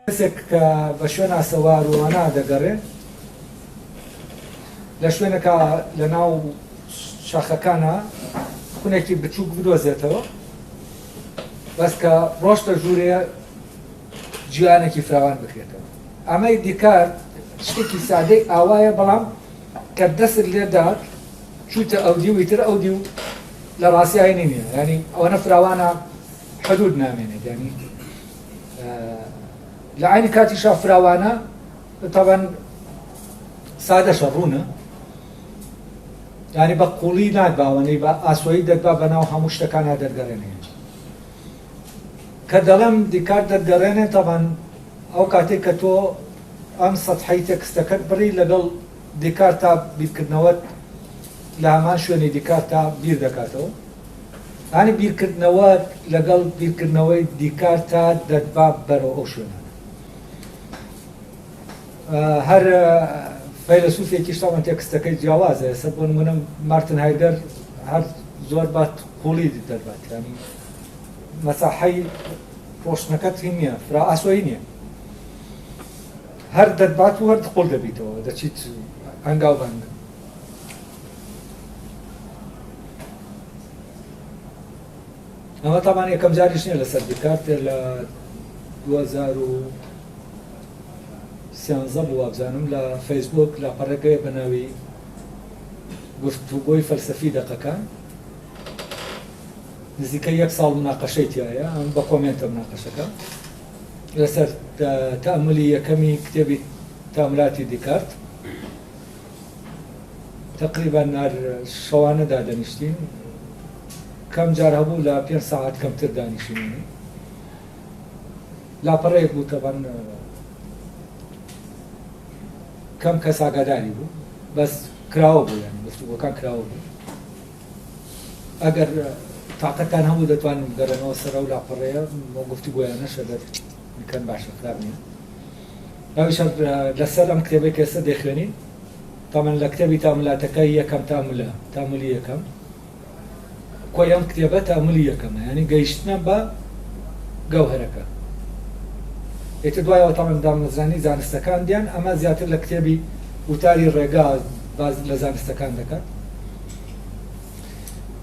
کەسێک کە بە شوێنە سەواروانە دەگەڕێ لە شوێنەکە لە ناو شاخەکانە خونێکی بچووک بدۆزێتەوە بەس کە ڕۆشتە ژوورێ جیانێکی فراوان بکرێتەوە. ئەمەی دیکار شتێکی سادەی ئاوایە بەڵام کە دەست لێدات چووتە ئەودی و ئیتر ئەودی و لە ڕاستیایی نییە، ینی ئەوەنە فراوانە حدود نامێنێت، ینی لە عینی کاتیشا فراوانە تەبەن سادەشە ڕوونە، ینی بە قوڵی نادباوەنەی بە ئاسۆیی دەربا بەناو هەموو شتەکانە دەرگەڕێنێت. کە دەڵێم دیکار دەرگەڕێنێت تەبەن ئەو کاتێک کە تۆ ئەم سەتحەی تێکستەکەت بڕی لەگەڵ دیکار تا بیرکردنەوەت لە هەمان شوێنی دیکار تا بیر دەکاتەوە، ینی بیرکردنەوە لەگەڵ بیرکردنەوەی دیکار تا دەتبا بەرەوە ئەو شوێنە. هەر فەیلسوفێکی شتاوان تێکستەکەی جیاوازە، ئێستا بۆ نمونە مارتن هایدەر هەر زۆر بات قوڵی دەربات، ینی مەساحەی ڕۆشنەکەت نییە، فرا ئاسۆیی نییە، هەر دەربات و هەر قوڵ دەبیتەوە، دەچیت هەنگاو بەنگ. ئەمە تامان یەکەم جاریش نییە لەسەر دیکار، لە 2013 بوو وابزانم لە فەیسبوک لە پەڕێگەیە بە ناوی گفتوگۆی فەلسەفی دەقەکان، نزیکە 1 ساڵ مناقەشەی تایە، ئەم بە کۆمێنتە مناقەشەکە لەسەر تەئەمولی یەکەمی کتێبی تەئەمولاتی دیکارت. تقریبا شەوانەدا دەنیشتین، کەم جار هەبوو لە 5 ساعت کەمتر دانیشتین، لاپەڕەیەک بوو تەبەن کەم کەس ئاگاداری بوو، بەس کراوە بوو، یانی گفتوگۆکان کراوە بوو. ئەگەر تاقەتان هەموو دەتوانن بگەڕێنەوە سەر ئەو لاپەڕەیە بۆ گفتوگۆیانە شەدەر میکەن باشە، خراب نییە. ئەویش لەسەر ئەم کتێبەی کە ئێستا دەخوێنین، تەمەن لە کتێبی تەئەمولاتەکەی یەکەم تەئەمولی یەکەم، کۆی ئەم کتێبە تەئەمولی یەکەمە، ینی گەیشتنە بە گەوهەرەکە. ئێتر دوایەوە تەمەن دامەزرانی زانستەکان دیان، ئەمە زیاتر لە کتێبی وتاری ڕێگا باز لە زانستەکان دەکات.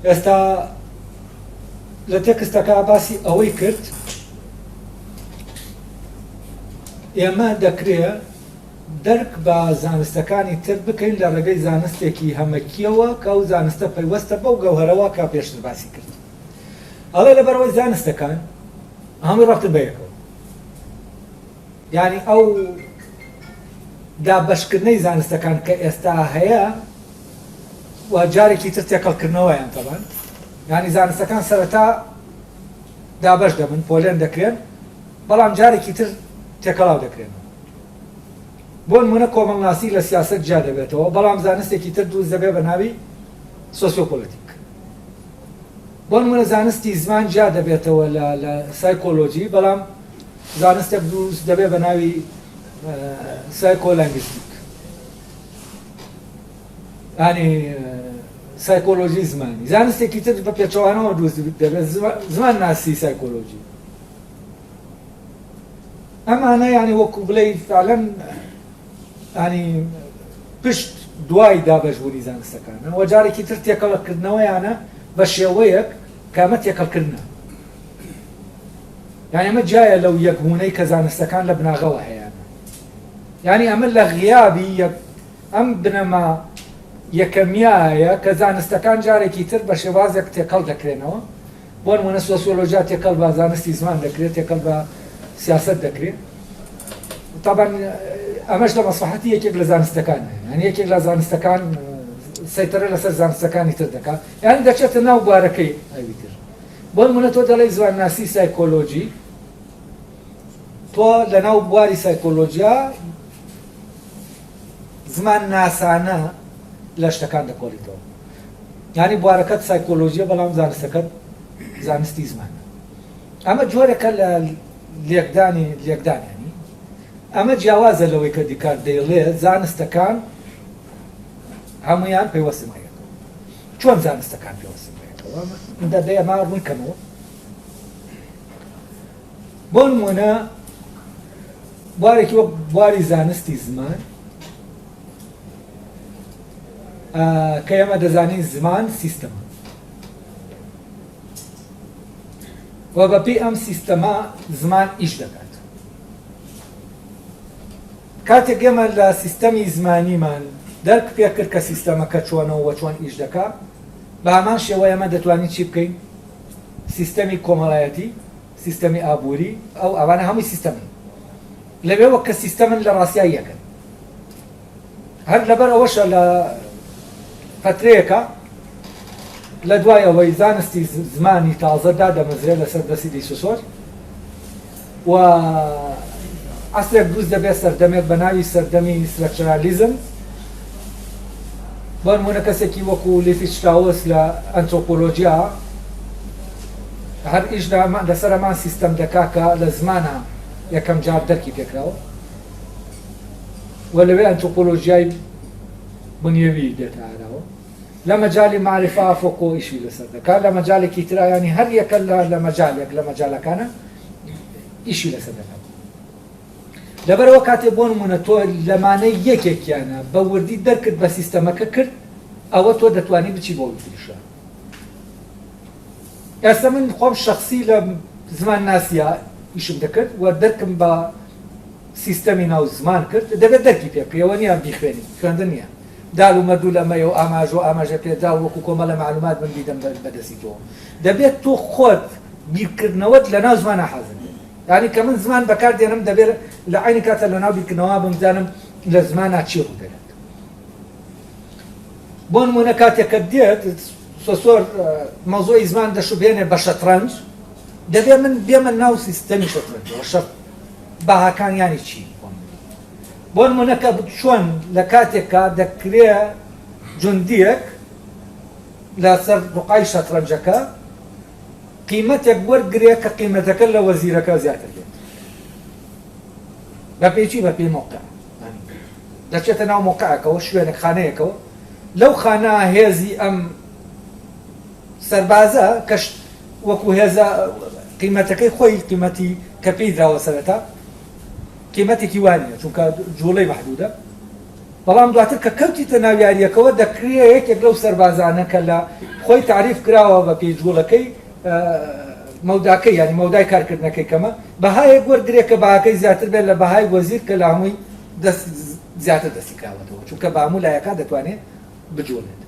ئێستا لە تێکستەکە باسی ئەوەی کرد ئێمە دەکرێت دەرک بە زانستەکانی تر بکەین لە ڕێگەی زانستێکی هەمەکیەوە کە ئەو زانستە پەیوەستە بەو گەوهەرەوە کە پێشتر باسی کرد. ئەڵێ لەبەرەوەی زانستەکان هەمووی ڕەفتن بە یەکەوە، یعنی ئەو دابەشکردنەی زانستەکان کە ئێستا هەیە و جارێکی تر تێکەڵکردنەوەیان تەبەن، یعنی زانستەکان سەرەتا دابەش دەبن، پۆلێن دەکرێن، بەڵام جارێکی تر تێکەڵاو دەکرێن. بۆ نمونە کۆمەڵناسی لە سیاسەت جا دەبێتەوە، بەڵام زانستێکی تر دروست دەبێت بە ناوی سۆسیۆپۆلیتیک. بۆ نمونە زانستی زمان جا دەبێتەوە لە سایکۆلۆجی، بەڵام زانستێک دروست دەبێت بە ناوی سایکۆلەنگویستیک، ینی سایکۆلۆژی زمانی. زانستێکی تر بە پێچەوانەوە دروست دەبێت زمان ناسی سایکۆلۆژی. ئەمانە ینی وەکو بڵێ فعلەن ینی پشت دوای دابەشبوونی زانستەکانە، وە جارێکی تر تێکەڵکردنەوەیانە بە شێوەیەک کامە تێکەڵکردنە. یعنی ئەمە جایە لەو یەکبوونەی کە زانستەکان لە بناغەوە هەیەە، یعنی ئەمە لە غیابی ئەم بنەما یەکەمیایە کە زانستەکان جارێکی تر بە شێوازێک تێکەڵ دەکرێنەوە. بۆ نمونە سۆسیۆلۆژیا تێکەڵ بە زانستی زمان دەکرێت، تێکەڵ بە سیاست دەکرێت. طبعاً ئەمەش لە مەسلحەتی یەکێک لە زانستەکان، یعنی یەکێک لە زانستەکان سەیطرە لەسەر زانستەکانی تر دەکات، یعنی دەچێتە ناو بوارەکەی ئەوی تر. بۆ نمونە تۆ دەڵێی زمانناسی سایکۆلۆژی، تۆ لە ناو بواری سایکۆلۆژیا زمان ناسانە لە شتەکان دەکۆڵیتەوە، یعنی بوارەکەت سایکۆلۆژیە بەڵام زانستەکەت زانستی زمانە. ئەمە جۆرێکە لە لێکدانیانی، ئەمە جیاوازە لەوەی کە دیکار دەیڵێ زانستەکان هەمویان پەیوەستن بە یەکەوە. چۆن زانستەکان پێوەستن بە یەکەوە؟ دەبێ ئەمە ڕووی کەمەوە. بۆ نمونە بوارێکی وەک بواری زانستی زمان کە ئێمە دەزانین زمان سیستەمە و بەپێی ئەم سیستەمە زمان ئیش دەکات. کاتێک ئێمە لە سیستەمی زمانیمان دەرک پێ کرد کە سیستەمەکە چۆنەوە و چۆن ئیش دەکات، بە هەمان شێوە ئێمە دەتوانین چی بکەین؟ سیستەمی کۆمەڵایەتی، سیستەمی ئابووری، ئەو ئەوانە هەمووی سیستەمن لەبێ وەک کە سیستەمن لە ڕاستیایی یەکەن. هەر لەبەر ئەوەشە لە فترەیەکە لە دوای ئەوەی زانستی زمانی تازەدا دەمەزرێت لەسەر دەستی دیسۆسۆر و عەسرێک دروست دەبێت سەردەمێک بە ناوی سەردەمی سترەکچەرالیزم. بۆ نمونە کەسێکی وەکو لیفی شتراوس لە ئەنترۆپۆلۆجیا هەر ئیش لەسەر ئەمان سیستەم دەکا کە لە زمانە یەکەم جار دەرکی پێکراوە و لەوێ ئەنترۆپۆلۆژیای بنیێوی دێتە ئاراوە. لە مەجای معرفە فۆکۆ ئیشی لەسەر دەکات، لە مەجالێکی ترا ینی هەر یەکە لە مەجالێک لە مەجالەکانە ئیشی لەسەر دەکات. لەبەرەوە کاتێک بۆ نمونە تۆ لەمانەی یەکێکیانە بە وردی دەرکرد بە سیستەمەکە کرد، ئەوە تۆ دەتوانی بچی بۆ وتریشە. ئێستا من خۆم شخصی لە زمان ناسیە ئیشم دەکرد و دەرکم بە سیستەمی ناو زمان کرد، دەبێت دەرکی پێ بکەوە نییە بیخوێنی، خوێندن نییە. دال و مەردوو لەمەیە و ئاماژ و ئاماژە پێدا وەکو کۆمەڵە معلومات من دیدەم بەدەستیتەوە. دەبێت تۆ خۆت بیرکردنەوەت لە ناو زمانە حازم بێت. یعنی کە من زمان بەکار دێنم دەبێت لە عینی کاتە لە ناو بیرکردنەوە بمزانم لە زمانە چی ڕوو دەدات. بۆ نمونە کاتێک کە دێت سۆسۆر مەوزوعی زمان دەشوبێنێ بە شەترەنج، دەبێت من بێمە ناو سیستەمی شەترەنجەوە شەف باهاکانیانی چی. بۆ نمونە کە چۆن لە کاتێکە دەکرێت جوندیەک لەسەر ڕوقای شەترەنجەکە قیمەتێک وەرگرێت کە قیمەتەکە لە وەزیرەکە زیاتر بێت. بە پێی بە پێی مۆقع دەچێتە ناو مۆقعەکەەوە شوێنێک خانەیەکەوە، لەو خانە هێزی ئەم سەربازە کەش وەکو هێزە قیمەتەکەی خۆی قیمەتی کە پێی دراوە سەرەتا قیمەتێکی وانە چونکە جوڵەی مەحدودە، بەڵام دواتر کە کەوتیتە ناو یاریەکەەوە دەکرێت یەکێک لەو سەربازانە کە لە خۆی تعریف کراوە بە پێی جوڵەکەی مەوداکەی ینی مەودای کارکردنەکەی کەمە بەهایەک وەرگرێت کە بەهاکەی زیاتر بێت لە بەهای وەزیر کە لە هەمووی زیاتر دەستی کراوەتەوە چونکە بە هەموو لایەکان دەتوانێت بجوڵێت.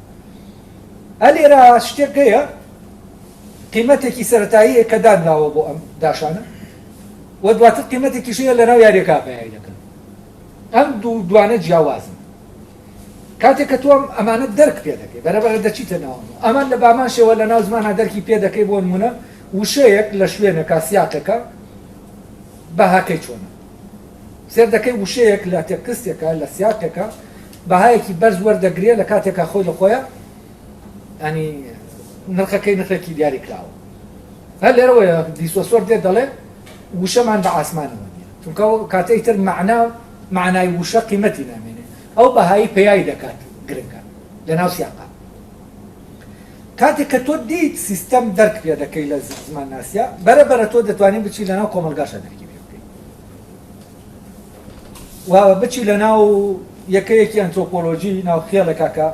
ئەلێرە شتێک هەیە قیمەتێکی سەرەتایی کە دانراوە بۆ ئەم داشانە و دواتر قیمەتێکی شەیە لە ناو یاریەکە بەیاری دەکەن. ئەم دوانە جیاوازن. کاتێک کە تۆم ئەمانە دەرک پێ دەکەی بەرەبەر دەچیتە ناوە ئەمان لە بامان شێوە لە ناو زمانە دەرکی پێ دەکەی بۆ نمونە وشەیەک لە شوێنێکە سیاتەکە بەهاکەی چۆنە. سێر دەکەی وشەیەک لە تێکستێکە لە سیاتێکە بەهایەکی بەرز وەردەگرێت لە کاتێکە خۆی لە خۆیە ئەنی نرخەکەی نرخێکی دیاری کراوە. هەر لێرەوەیە دیسۆسۆر دێت دەڵێ وشەمان بە ئاسمانەوە نیە چونکە کاتەی تر معنای وشە قیمەتی نامێنێ ئەو بەهایی پێیایی دەکات گرنگە لە ناو سیاقا. کاتێک کە تۆ دیت سیستەم دەرک پێ دەکەی لە زمان ناسیە بەرەبەرە تۆ دەتوانین بچی لە ناو کۆمەلگاشە دەرکی پێ بکەی و بچی لە ناو یەکەیەکی ئەنترۆپۆلۆژی ناو خێڵێکا کە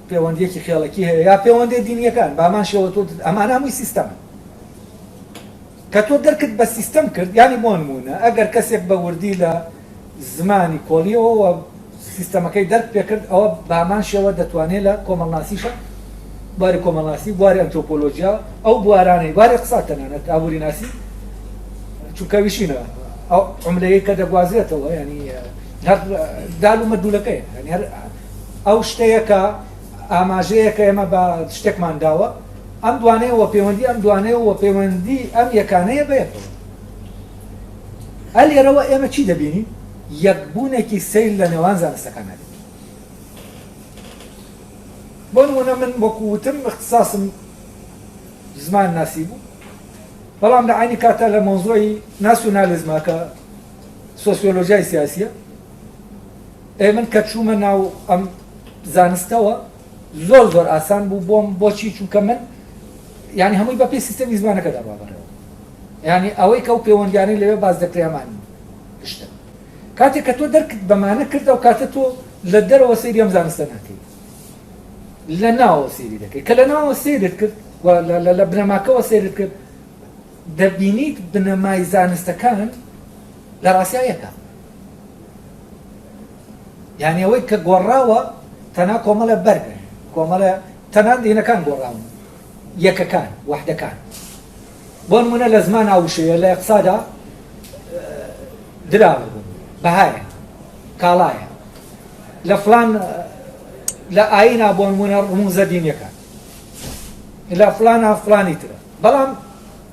پەیوەندیەکی خێڵەکی هەیە یا پەیوەندی دینیەکان بە ئەمان شێوە تۆ ئەمان هەمووی سیستەمە کە تۆ دەرکت بە سیستەم کرد ینی بۆ نمونە ئەگەر کەسێک بە وردی لە زمانی کۆڵیەوە سیستەمەکەی دەرک پێ کرد ئەوە بە ئەمان شێوە دەتوانێت لە کۆمەڵناسیشە بواری کۆمەڵناسی بواری ئەنترۆپۆلۆژیا ئەو بوارانەی بواری قسە تەنانەت ئابووری ناسی چونکە ویشینە ئەو عوملەیە کە دەگوازرێتەوە ینی هەر دال و مەردوولەکەی ینی هەر ئەو شتەیە کە ئاماژەیە کە ئێمە بە شتێکمان داوە ئەم دوانەیەوە پەیوەندی ئەم دوانەیەوە پەیوەندی ئەم یەکانەیە بەیەکەوە. ئەلێرەوە ئێمە چی دەبینی؟ یەکبوونێکی سەیل لە نێوان زانستەکانە دەبینی. بۆ نمونە من وەکووتم اختصاصم زمان ناسی بوو بەڵام لە عینی کاتە لە مۆزۆی ناسیۆنالیزمە کە سۆسیۆلۆژیای سیاسیە من کە چوومە ناو ئەم زانستەوە زۆر ئاسان بوو بۆم بۆچی چونکە من ینی هەمووی بە پێی سیستەمی زمانەکە دەڕابەرەوە ینی ئەوەی کە ئەو پەیوەندیانەی لەوێ باز دەکرێمان شتە کاتێک کە تۆ دەرکت بەمانە کردە و کاتە تۆ لە دەرەوە سەیری ئەم زانستە ناکەی لە ناوەوە سەیری دەکەی کە لە ناوەوە سەیرت کرد لە بنەماکەوە سەیرت کرد دەبینیت بنەمای زانستەکان لە ڕاستیان یەکە یعنی ئەوەی کە گۆڕاوە تەنها کۆمەڵە بەرگە کۆمەڵە تەنها دینەکان گۆڕاون یەکەکان وحدەکان بۆ نمونە لە زمان ئاوشەیە لە اقتصادا دراوە بوون بەهایە کاڵایە لە فلان لە ئاینا بۆ نمونە ڕموزە دینیەکان لە فلانە فلانی ترە بەڵام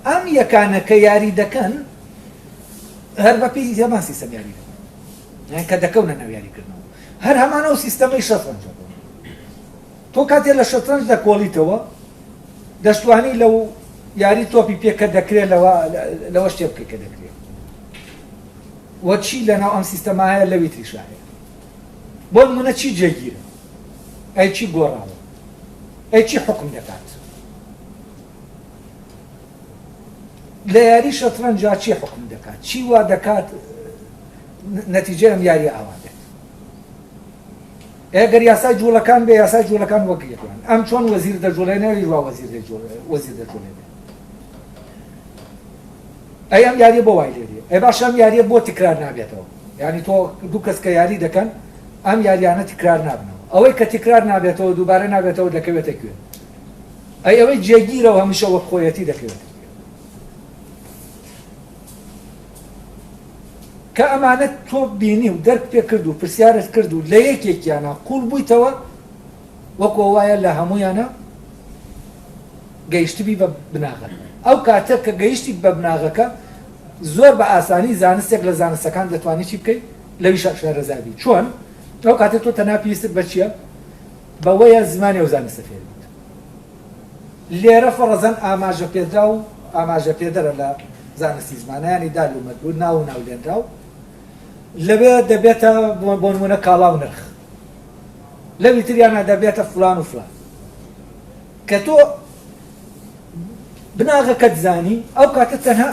ئەم یەکانە کە یاری دەکەن هەر بە پێی هەمان سیستەم یاری دەکەن کە دەکەونە ناو یاریکردنەوە هەر هەمانە و سیستەمەی شەترەنجە تۆ کاتێ لە شەترەنج دەکۆڵیتەوە دەشتوانی لەو یاری تۆپی پێکە دەکرێت لەوە شتێ بکەی کە دەکرێت وە چی لەناو ئەم سیستەمایە لەوی تریشایە بۆ نمونە چی جێگیرە ئەی چی گۆڕاوە ئەی چی حکم دەکات لە یاری شەترەنجا چی حکم دەکات چی وا دەکات نەتیجە ئەم یاری ئاوا بێت ئەگەر یاسای جوڵەکان بێ یاسای جوڵەکان وەک یەکوان ئەم چۆن وەزیر دەجوڵێنێ وا وەزیر دەجوڵێنێ ئەی ئەم یاریە بۆ وای لێریە ئەی باش ئەم یاریە بۆ تکرار نابێتەوە یعنی تۆ دوو کەس کە یاری دەکەن ئەم یاریانە تکرار نابنەوە ئەوەی کە تکرار نابێتەوە دووبارە نابێتەوە دەکەوێتە کوێ ئەی ئەوەی جێگیرەوە هەمیشە وەک خۆیەتی دەکەوێت کە ئەمانە تۆ بینی و دەرک پێ کرد و پرسیارت کرد و لە یەکێکیانە قوڵ بوویتەوە وەکو وایە لە هەمویانە گەیشتبی بە بناغە ئەو کاتە کە گەیشتی بە بناغەکە زۆر بە ئاسانی زانستێک لە زانستەکان دەتوانێت چی بکەیت لەوی شارەزابی چۆن ئەو کاتێک تۆ تەنها پێویستت بە چییە بەوەیە زمانی ئەو زانستە فێر بێت لێرە فەڕەزەن ئاماژە پێدرا و ئاماژە پێدەرە لە زانستی زمانیانی دالومەت بوو ناو و ناولێنراو لەوێ دەبێتە بۆ نمونە کاڵاو نرخ لەوی تریانە دەبێتە فلان و فلان کە تۆ بناغەکەت زانی ئەو کاتە تەنها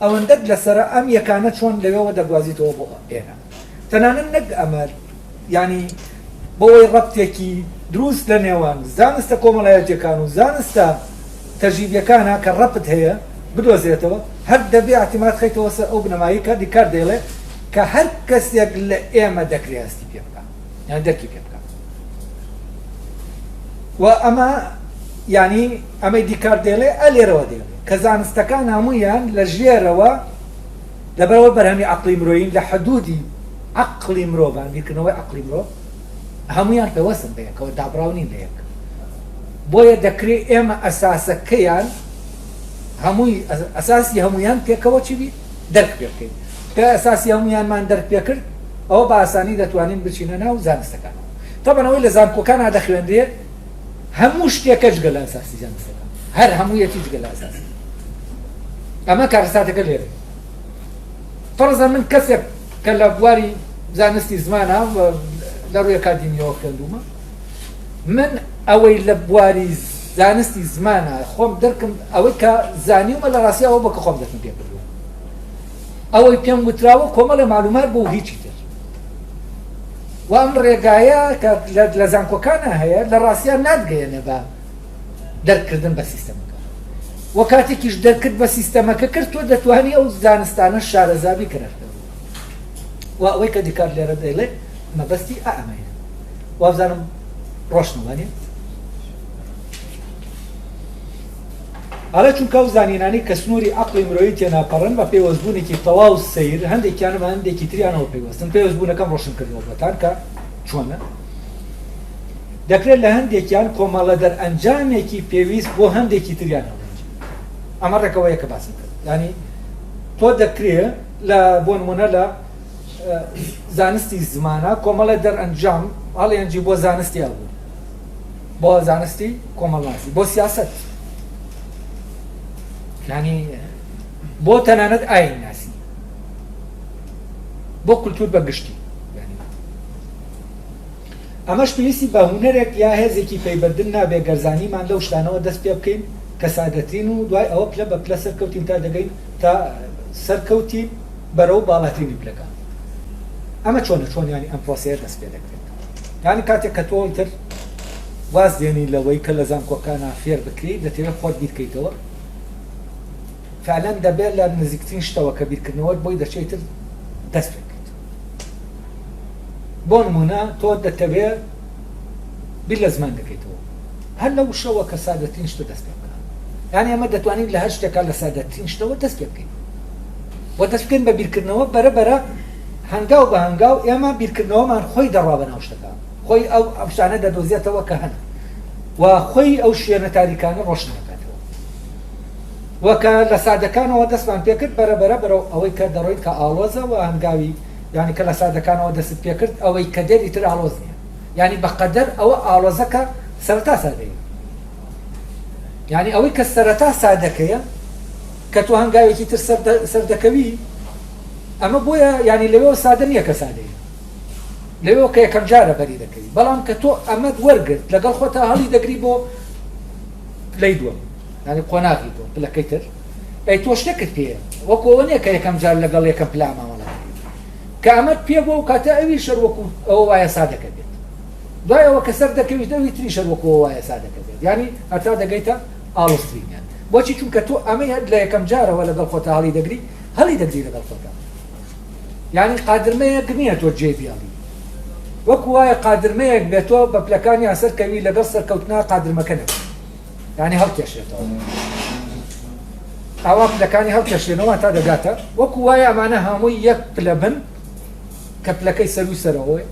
ئەوەندەت لەسرە ئەم یەکانە چۆن لەوێەوە دەگوازیتەوە بۆ ئێرە تەنانەت نەک ئەمە ینی بۆەوەی ڕەبتێکی دروست لە نێوان زانستە کۆمەڵایەتیەکان و زانستە تەژیبیەکانە کە ڕەبت هەیە بدۆزێتەوە هەر دەبێ ئاحتیمال خەیتەوە سەر ئەو بنەمایی کە دیکار دێڵێ کە هەر کەسێک لە ئێمە دەکرێت هەستی پێ بکات یان دەرکی پێ بکات و ئەمە ینی ئەمەی دیکار دێڵێ ئەلێرەوە دێڵێ کە زانستەکان هەموویان لە ژێرەوە لەبەرەوە بەرهەمی عەقڵی مرۆیین لە حدودی عەقڵی مرۆڤان بیرکردنەوەی عەقڵی مرۆڤ هەموویان پێوەستن بە یەکەوە دابڕاو نین لە یەک بۆیە دەکرێت ئێمە ئەساسەکەیان هەمووی ئەساسی هەمویان پێکەوە چی بی دەرک پێ بکەین کە ئەساسی هەمویانمان دەرک پێ کرد ئەوە بە ئاسانی دەتوانین بچینە ناو زانستەکانەوە تەبەنەوەی لە زانکۆکانە دەخوێندرێت هەموو شتێکە جگە لە ئەساسی زانستەکان هەر هەموویەتی جگە لە ئەساسی ئەمە کارەساتەکە لێرە فەرزە من کەسێک کە لە بواری زانستی زمانە لە ڕووی ئەکادیمیەوە خوێندومە من ئەوەی لە بواری زانستی زمانە خۆم دەرکم ئەوەی کە زانیومە لە ڕاستیەوە بەکە خۆم دەکەم پێ بردووە ئەوەی پێم وتراوە کۆمەڵە معلومات بۆ هیچی تر و ئەم ڕێگایە کە لە زانکۆکانە هەیە لە ڕاستیان نادگەیەنە بە دەرکردن بە سیستەمەکە وە کاتێکیش دەرکرد بە سیستەمەکە کرد تۆ دەتوانی ئەو زانستانە شارەزابی کردەوە و ئەوەی کە دیکار لێرە دەیڵێ مەبەستی ئەمەیە وابزانم ڕۆشنەوەنێ ئەڵە چونکە ئەو زانینانی کە سنووری عەقڵی مرۆیی تێناپەڕن بە پێوەستبوونێکی تەواو سەیر هەندێکیانە بە هەندێکی تریانەوە پێوەستن پێوەستبوونەکەم ڕۆشنکردنەوە بەتان کە چۆنە دەکرێت لە هەندێکیان کۆمەڵە دەرئەنجامێکی پێویست بۆ هەندێکی تریانەوە ئەمە ڕێکەوەیە کە باسم کرد ینی تۆ دەکرێت لە بۆ نمونە لە زانستی زمانە کۆمەڵە دەرئەنجام هەڵێنجی بۆ زانستی هەبوو بۆ زانستی کۆمەڵناسی بۆ سیاست ینی بۆ تەنانەت ئاین ناسی بۆ کولتور بە گشتی ئەمەش پێویستی بە هونەرێک یا هێزێکی پەیبەردن نابێ گەرزانیمان لەو شتانەوە دەست پێ بکەین کە سادەترین و دوای ئەوە پلە بە پلە سەرکەوتین تا دەگەین تا سەرکەوتی بەرەو باڵاترینی پلەکان ئەمە چۆن ینی ئەم پرۆسەیە دەست پێ دەکرێت ینی کاتێک کە تۆ تر واز دێنی لەوەی کە لە زانکۆکانە فێر بکرێت دەتەوێت خۆت بیرکەیتەوە فعلا دەبێت لە نزیکترین شتەوە کە بیرکردنەوەت بۆی دەچێتتر دەست پێکرێت بۆ نمونە تۆ دەتەوێت بیر لە زمان دەکەیتەوە هەر لەو شەوە کە سادەترین شتە دەست پێ بکات یعنی ئەمە دەتوانین لە هەر شتێکا لە سادەترین شتەوە دەست پێ بکەین و دەست بکەین بە بیرکردنەوە بەرەبەرە هەنگاو بە هەنگاو ئێمە بیرکردنەوەمان خۆی دەڕا بە ناو شتەکە خۆی ئەو شتانە دەدۆزێتەوە کە هەن و خۆی ئەو شوێنە تاریکانە ڕۆشن دەکاتەوە وەکە لە سادەکانەوە دەستمان پێکرد بەرەبەرە بەرەو ئەوەی کە دەڕۆیت کە ئاڵۆزە و هەنگاوی یعنی کە لە سادەکانەوە دەست پێکرد ئەوەی کە دێری تر ئاڵۆز نییە یعنی بەقەدەر ئەوە ئاڵۆزەکە سەرەتا سادەیە یعنی ئەوەی کە سەرەتا سادەکەیە کە تۆ هەنگاوێکی تر سەردەکەوی ئەمە بۆیە ینی لەوێ سادە نییە کە سادەیە لەوێ کە یەکەم جارە بەری دەکەی بەڵام کە تۆ ئەمەد وەرگرت لەگەڵ خۆتا هەڵی دەگری بۆ پلەی دووەم ینی قۆناغی تۆ پلەکەی تر ئەی تۆ شتێکت پێە وەکو ئەوە نییە کە یەکەم جار لەگەڵ یەکەم پلا ماوەڵا کە ئەمەد پێ بۆ و کاتە ئەوی شەر وەکو ئەوە وایە سادەکە بێت دوایەوە کە سەر دەکەویت دەوی تری شەر وەکو ئەوە وایە سادەکە بێت ینی هەتا دەگەیتە ئاڵۆسترینیان بۆچی چونکە تۆ ئەمەی لە یەکەم جارەوە لەگەڵ خۆتا هەڵی دەگری لەگەڵ خۆتا یعنی قادرمەیەک نییە تۆ جێبیاڵی وەکو وایە قادرمەیەک بێتەوە بە پلەکانی ئاسەر کەوی لەگەڵ سەرکەوتنا قادرمەکە نەبێت یعنی هەڵکێشێتەوە ئاوا پلەکانی هەڵکێشێنەوە تا دەگاتە وەکو وایە ئەمانە هەمووی یەک پلە بن کە پلەکەی سەروی سەرەوەی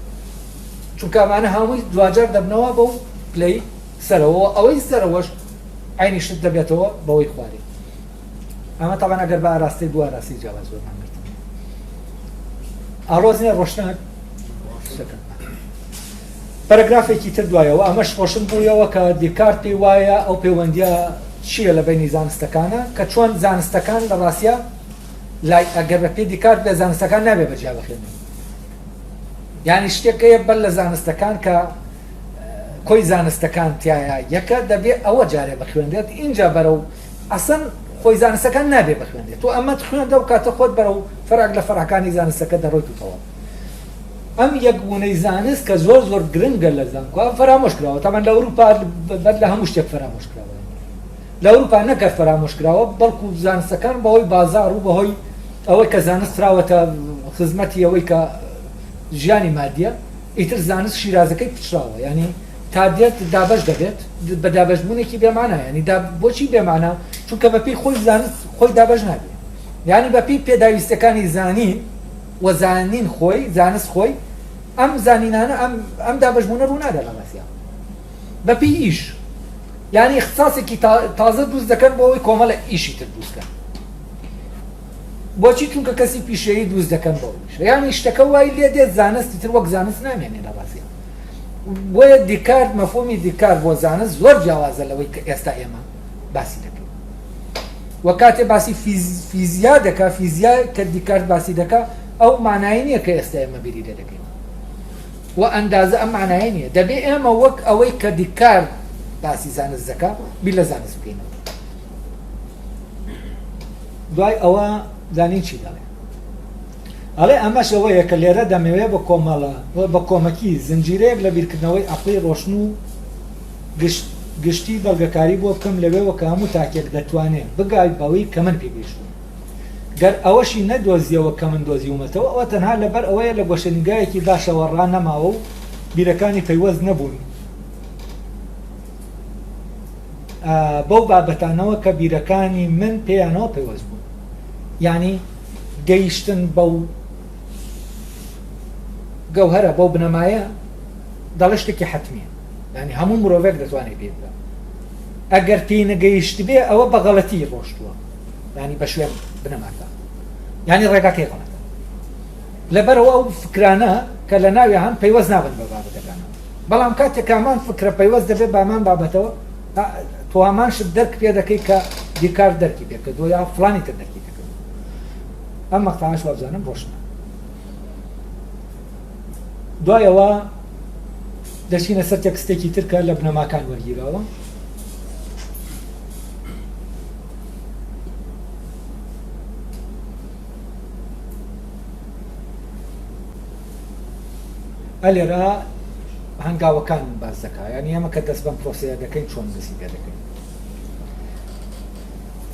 چونکە ئەمانە هەمووی دوجار دەبنەوە بەو پلەی سەرەوە ئەوەی سەرەوەش عینی شت دەبێتەوە بەوەی خوارێ ئەمە تاوان ئەگەر بە ئاراستی بووە ئاراستی جیاواز زۆرمانگرت ئاڵۆز نییە ڕۆشنەک پەرەگرافێکی تر دوایەوە ئەمەش ڕۆشن بوویەوە کە دیکارت پێی وایە ئەو پەیوەندیە چییە لە بینی زانستەکانە کە چۆن زانستەکان لە ڕاستیە لای ئەگەر بە پێی دیکارت بێ زانستەکان نابێ بەجیا بخێنن یعنی شتێکەیە بەر لە زانستەکان کە کۆی زانستەکان تایە یەکە دەبێت ئەوە جارێ بخوێندێت اینجا بەرەو ئەسەن خۆی زانستەکان نابێ بخوێندێت تۆ ئەمە خوێندە و کاتە خۆت بەرەو فەرق لە فەرعەکانی زانستەکە دەڕۆیتەوە ئەم یەکبوونەی زانست کە زۆر گرنگە لە زانکۆ فەرامۆش کراوە تامان لە ئەوروپا بەر لە هەموو شتێک فەرامۆش کراوە لە ئەوروپا نەکە فەرامۆش کراوە بەڵکو زانستەکان بەهۆی بازار و بەهۆی ئەوەی کە زانست فراوەتە خزمەتی ئەوەی کە ژیانی مادیە ئیتر زانست شیرازەکەی پچراوە ینی تا دێت دابەش دەبێت بە دابەشبوونێکی بێمانە ینی بۆچی بێمانە چونکە بەپی خۆی زانست خۆی دابەش نابێت یعنی بەپی پێداویستەکانی زانین و زانین خۆی زانست خۆی ئەم زانینانە ئەم دابەشبوونە ڕوو نادە لە ڕاستیە بەپی ئیش یعنی اختصاسێکی تازە دروست دەکەن بۆ ئەوەی کۆمەڵە ئیشی تر دروستکەن بۆچی چونکە کەسی پیشەیی دروست دەکەن بۆ یعنی شتەکە وای لێ دێت زانستی تر وەک زانست نامێنێ لە ڕاستیە بۆیە دیکارت مەفهومی دیکارت بۆ زانست زۆر جیاوازە لەوەی کە ئێستا ئێمە باسی دەکەین وە کاتێ باسی فیزیا دەکا فیزیا کە دیکارت باسی دەکا ئەو مانایی نییە کە ئێستا ئێمە بیری لێ دەکەین و ئەندازە ئەم مانایی نییە دەبێ ئێمە وەک ئەوەی کە دیکارت باسی زانست دەکا بیر لە زانست بکەینەوە دوای ئەوە زانین چی دەڵێ ئەڵێ ئەمەش ئەوەیە کە لێرە دەمەوێت بە کۆمەڵە بە کۆمەکی زنجیرەیەک لە بیرکردنەوەی عەقڵی ڕۆشن و گشتی بەڵگەکاری بۆ بکەم لەوێەوە کە هەموو تاکێک دەتوانێت بگای بەوەی کە من پێگەیشتووە گەر ئەوەشی نەدۆزیەوە کە من دۆزیومەتەوە ئەوە تەنها لەبەر ئەوەیە لە گۆشەنیگایەکی باشەوە ڕانەماوە و بیرەکانی پەیوەست نەبوون بەو بابەتانەوە کە بیرەکانی من پێیانەوە پەیوەست بوون یعنی گەیشتن بەو گەوهرە بەو بنەمایە دەڵێ شتێکی حتمیە یعنی هەموو مرۆڤێک دەتوانێت پێ بگات ئەگەر پێی نەگەیشت بێ ئەوە بە غەڵەتی ڕۆشتووە ینی بە شوێن بنەماکە ینی ڕێگاکەی غەڵەتە لەبەرەوە ئەو فکرانە کە لە ناوی هەن پەیوەست نابن بە بابەتەکانەوە بەڵام کاتێک هەمان فکرە پەیوەست دەبێت بە هەمان بابەتەوە تۆ هەمان شت دەرک پێ دەکەی کە دیکار دەرکی پێکردووە یا فڵانی تر دەرکی پێکردووە ئەم مەقتەعەش وابزانم ڕۆشنە دوایەوە دەچینە سەر تێکستێکی تر کە لە بنەماکان وەرگیراوە ئەلێرە هەنگاوەکان باز دەکات ینی ئەمە کە دەست بەم پرۆسەیە دەکەین چۆن دەستی پێ دەکەین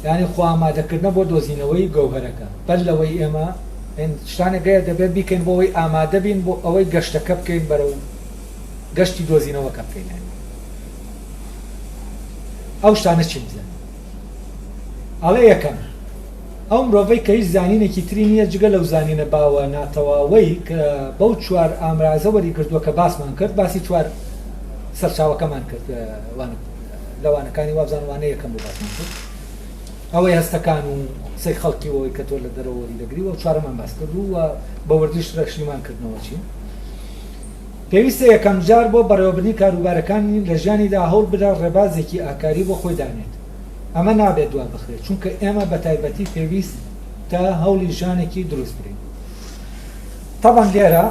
ینی خوا ئامادەکردنە بۆ دۆزینەوەی گەوهەرەکە بەر لەوەی ئێمە شتانەگەیە دەبێت بیکەین بۆ ئەوەی ئامادە بین بۆ ئەوەی گەشتەکە بکەین بەرەو گەشتی دۆزینەوەکە بکەین ئەو شتانە چی بزانین ئەڵێ یەکەم ئەو مرۆڤەی کە هیچ زانینێکی تری نییە جگە لەو زانینە باوە ناتەواوەی کە بەو چوار ئامرازە وەری کردووە کە باسمان کرد باسی چوار سەرچاوەکەمان کرد لەوانەکانی وابزانوانە یەکەم بۆ باسمان کرد ئەوەی هەستەکان و قسەی خەڵکیەوەی کە تۆ لە دەرەوەری دەگریوە و چوارەمان باس کرد و بە وەردیش ڕەشیمان کردنەوە چی پێویستە یەکەم جار بۆ بەڕێوەبردنی کاروبارەکانی لە ژیانیدا هەوڵ بدە ڕێبازێکی ئاکاری بۆ خۆی دانێت ئەمە نابێت دوا بخرێت چونکە ئێمە بە تایبەتی پێویست تا هەوڵی ژانێکی دروست بکەین تەبەن لێرە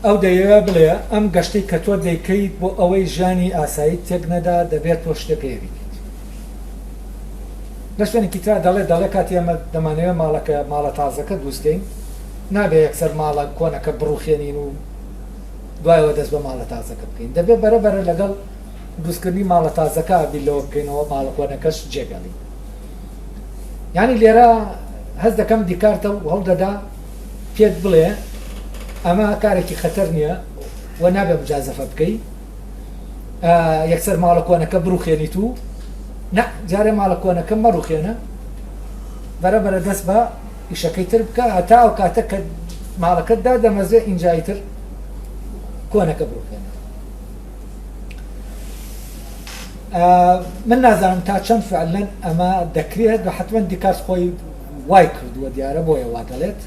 ئەو دەیەوێت بڵێ ئەم گەشتەی کە تۆ دەیکەیت بۆ ئەوەی ژانی ئاسایی تێک نەدا دەبێت تۆ شتە پێوی لە شوێنێکی تر دەڵێ کاتی ئەمە دەمانەوێت ماڵە تازەکە دروستکەین نابێت یەکسەر ماڵە کۆنەکە بڕوخێنین و دوایەوە دەست بە ماڵە تازەکە بکەین دەبێت بەرەبەرە لەگەڵ دروستکردنی ماڵە تازەکە بیلەوە بکەینەوە ماڵە کۆنەکەش جێگەڵی یعنی لێرە هەست دەکەم دیکارتە و هەڵدەدا پێت بڵێ ئەمە کارێکی خەتەر نییە و نابێت مجازەفە بکەی یەکسەر ماڵە کۆنەکە بڕوخێنیت و نه جارێ ماڵە کۆنەکە مەڕوخێنە بەرەبەرە دەست بە ئیشەکەی تر بکە هەتا ئەو کاتە کە ماڵەکەتدا دەمەزێ ئینجای تر کۆنەکە بڕوخێنە من نازانم تا چەند فعلەن ئەمە دەکرێت بە حتمەن دیکارت خۆی وای کردووە دیارە بۆیە وا دەڵێت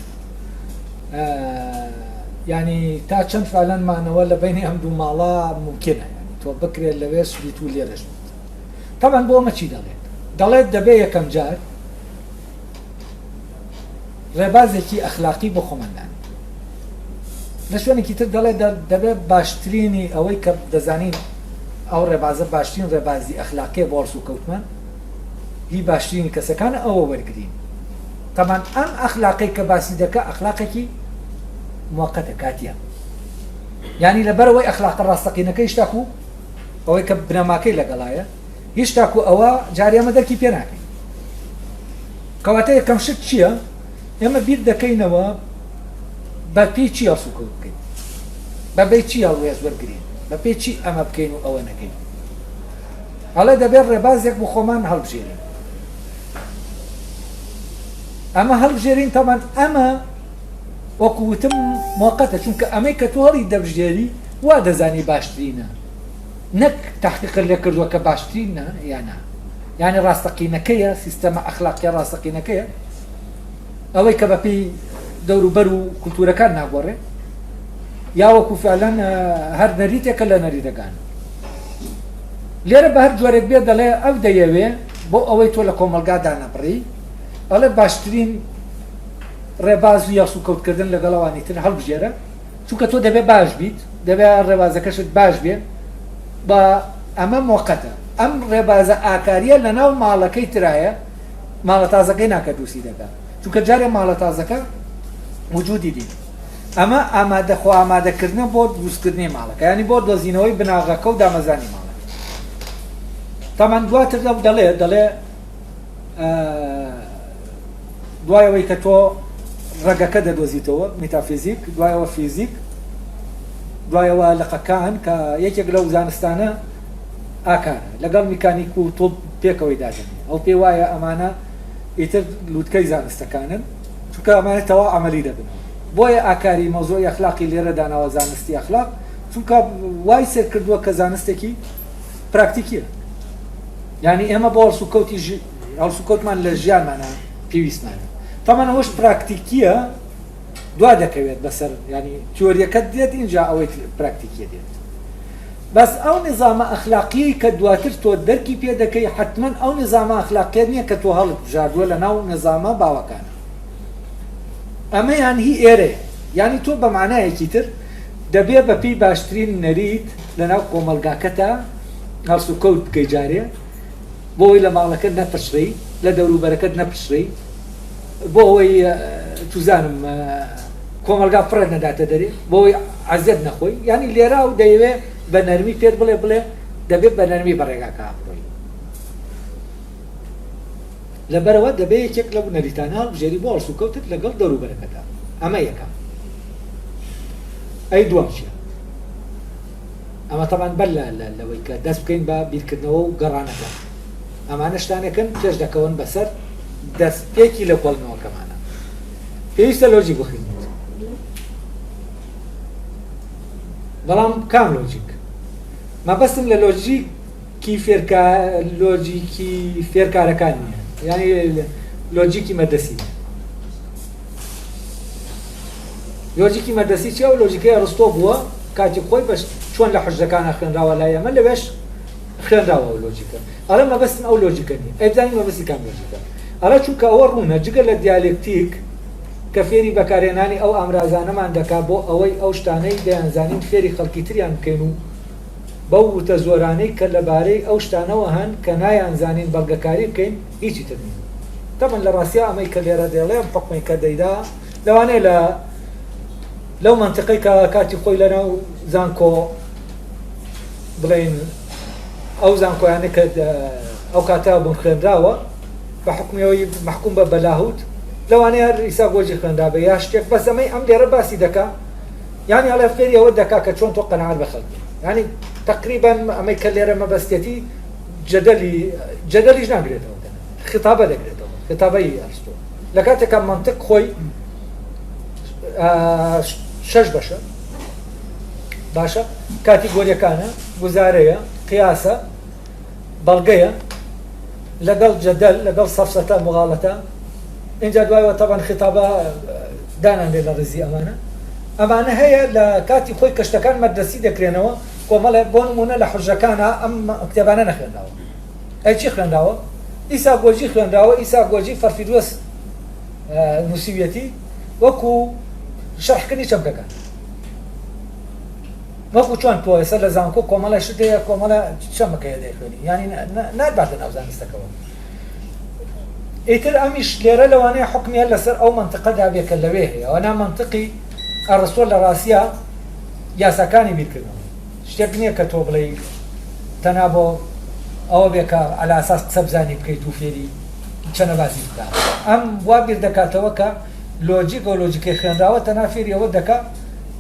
ینی تا چەند فعلەنمانەوە لە بینی ئەم دوو ماڵە ممکنە تۆ بکرێت لەوێش بیت و لێرەش طبعا بۆ ئەمە چی دەڵێت دەبێت یەکەم جار ڕێبازێکی ئەخلاقی بۆ خۆمەندان لە شوێنێکی تر دەڵێت دەبێت باشترینی ئەوەی کە دەزانین ئەو ڕێبازە باشترین ڕێبازی ئەخلاقی بۆ ئەرس و کەوتمان هی باشترینی کەسەکانە ئەوە وەرگرین طبعا ئەم ئەخلاقی کە باسی دەکە ئەخلاقێکی موقەتە کاتیە یعنی لەبەرەوەی ئەخلاق ڕاستەقینەکەی شتاکو ئەوەی کە بنەماکەی لەگەڵایە هیچ تاکو ئەوە جاریەمە دەرکی پێ ناکەین کەواتە یەکەم شت چییە ئێمە بیر دەکەینەوە بە پێی چی ئەرس و کەوت بکەین بەبێ چی هەڵوێز وەرگرین بە پێی چی ئەمە بکەین و ئەوە نەکەین هەڵێ دەبێت ڕێبازێک بۆ خۆمان هەڵبژێرین ئەمە هەڵبژێرین تەمان ئەمە وەکووتم موقەتە چونکە ئەمەی کە تۆ هەڵی دەبژێری وا دەزانی باشترینە نەک تحقیق لێ کردووە کە باشترینە یانە یعنی ڕاستەقینەکەیە سیستەمە ئەخلاقی ڕاستەقینەکەیە ئەوەی کە بەپێی دەوروبەر و کولتورەکان ناگۆڕێ یا وەکو فعلەن هەر نەریتێکە لە نەریدەکان لێرە بە هەر جۆرێک بێت دەڵێ ئەو دەیەوێ بۆ ئەوەی تۆ لە کۆمەلگادا نەبڕی ئەڵێ باشترین ڕێباز و یاس و کەوتکردن لەگەڵەوانی تر هەڵبژێرە چونکە تۆ دەبێت باش بیت دەبێت ڕێبازەکەشت باش بێت بە ئەمە موقەتە ئەم ڕێبازە ئاکاریە لە ناو ماڵەکەی ترایە ماڵە تازەکەی ناکە دووسی دەکات چونکە جارێ ماڵە تازەکە وجودی دین ئەمە ئامادەخوا ئامادەکردنە بۆ دروستکردنی ماڵەکە ینی بۆ دۆزینەوەی بناغەکە و دامەزانی ماڵەکە تامان دواتر دەڵێ دوایەوەی کە تۆ ڕێگەکە دەدۆزیتەوە میتافیزیک دوایەوە فیزیک دوایەوە لەقەکان کە یەکێک لەو زانستانە ئاکارە لەگەڵ میکانیک و تۆ پێکەوەی داژێنێ ئەو پێ وایە ئەمانە ئیتر لووتکەی زانستەکانن چونکە ئەمانە تەواو عەمەلی دەبن بۆیە ئاکاری مەوزوعی ئەخلاقی لێرە داناوە زانستی ئەخلاق چونکە وای سێر کردووە کە زانستێکی پراکتیکیە یعنی ئێمە بۆ هەڵسوکەوتمان لە ژیانمانە پێویستمانە تەمان ئەوەش پراکتیکیە دوا دەکەوێت بەسەر ینی تیۆریەکەت دێت اینجا ئەوەی پراکتیکیە دێت بەس ئەو نظامە ئەخلاقی کە دواتر تۆ دەرکی پێ دەکەی حتمما ئەو نظامە ئەخلاقیە نییە کە تۆ هەڵت بژاردووە لە ناو نظامە باوەکانە ئەمە یان هی ئێرە ینی تۆ بە معنایەکی تر دەبێت بە پێی باشترین نەریت لە ناو کۆمەلگاکەتە هەڵس و کەوت بکەی جارێ بۆی لە ماڵەکەت نەپشڕی لە دەوروبەرەکەت نەپشڕی بۆ ئەوەی توزانم کۆمەلگا فڕێ نەداتە دەرێ بۆی عەزیەت نەخۆی ینی لێرا و دەیەوێ بە نەرمی پێت بڵێ دەبێت بە نەرمی بەڕێگاکە بڕۆی لەبەرەوە دەبێت یەکێک لەو نەریتانە هەڵبژێری بۆ ئەڵسو کەوتت لەگەڵ دەوروبەرەکەدا ئەمە یەکەم ئەی دووەم چییە ئەمە تەمان بەر لەوەی کە دەست بکەین بە بیرکردنەوە و گەڕانەکە ئەمانە شتانەکەن پێش دەکەون بەسەر دەستپێکی لە کۆڵنەوەکەمانە پێویستە لۆجیک بخوێنیت بەڵام کام لۆجیک مەبەستم لە لۆجیکی فێرکارەکان نییە یعنی لۆجیکی مەدەسی لۆجیکی مەدەسی چیە و لۆجیکەی ئەرستۆ بووە کاتی خۆی بەش چۆن لە حوجەکانە خوێنراوە لای ئەمە لەوێش خوێنراوە و لۆجیکە ئەڵێ مەبەستم ئەو لۆجیکە نیە ئەیبزانین مەبەستی کام لۆجیکە ئەڵێ چونکە ئەوە ڕوونە جگە لە دیالێکتیک کە فێری بەکارهێنانی ئەو ئامرازانەمان دەکات بۆ ئەوەی ئەو شتانەی دەیانزانین فێری خەڵکی تریان بکەین و بەو وتە زۆرانەی کە لەبارەی ئەو شتانەوە هەن کە نایانزانین بەڵگەکاری بکەین هیچی تر نیە تەمەن لە ڕاستیا ئەمەی کە لێرە دێڵێم حکمی کە دەیدا لەوانەیە لەو منتیقەی کە کاتی خۆی لەناو زانکۆ بڵێن ئەو زانکۆیانە کە ئەو کاتە بوون خوێنراوە بە حکمیەوەی محکوم بە بەلاهوت لەوانەیە ئیسا گۆجی خوێنرا بە یا شتێک بەس ئەمەی ئەم لێرە باسی دەکا یعنی هەڵێ فێری ئەوە دەکا کە چۆن تۆ قەناعەت بە خەڵکی یعنی تقریبا ئەمەی کە لێرە مەبەستێتی جەدەلیش ناگرێتەوە خطابە دەگرێتەوە خطابەی ئەرستۆ لە کاتێکە منطق خۆی 6 بەشە باشە کاتیگۆریەکانە گوزارەیە قیاسە بەڵگەیە لەگەڵ جەدەل لەگەڵ سەفسەتە مغاڵەتە اینجا دوایەوە تەبەن خطابە داناندێ لە ڕێزی ئەمانە هەیە لە کاتی خۆی کەشتەکان مەدرسی دەکرێنەوە کۆمەڵێ بۆ نمونە لە حوجەکانە ئەم کتێبانە نەخوێندراوە ئەی چی خوێندراوە ئیسا گۆجی خوێندراوە ئیسا گۆجی فەرفیدوس نووسیویەتی وەکو شەرحکردنی چەمکەکان وەکو چۆن تۆ ئێستا لە زانکۆ کۆمەڵە شتەیە کۆمەڵە چەمەکەیە دەیخوێنی ینی ناتباتە ناو زانستەکەەوە ئیتر ئەمیش لێرە لەوانەیە حکمیە لەسەر ئەو منتیقەدا بێکە لەوێ هەیە ئەوە منتیقی ئەرستۆ لە ڕاستیە یاساکانی بیرکردنەوە شتێک نییە کە تۆ بڵێ تەنا بۆ ئەوە بێکە عەلا ئەساس قسە بزانی بکەیت و فێری چەنە باسی بکات ئەم وا بیر دەکاتەوە کە لۆجیک و لۆجیکەی خوێنراوە تەنا فێری ئەوە دەکات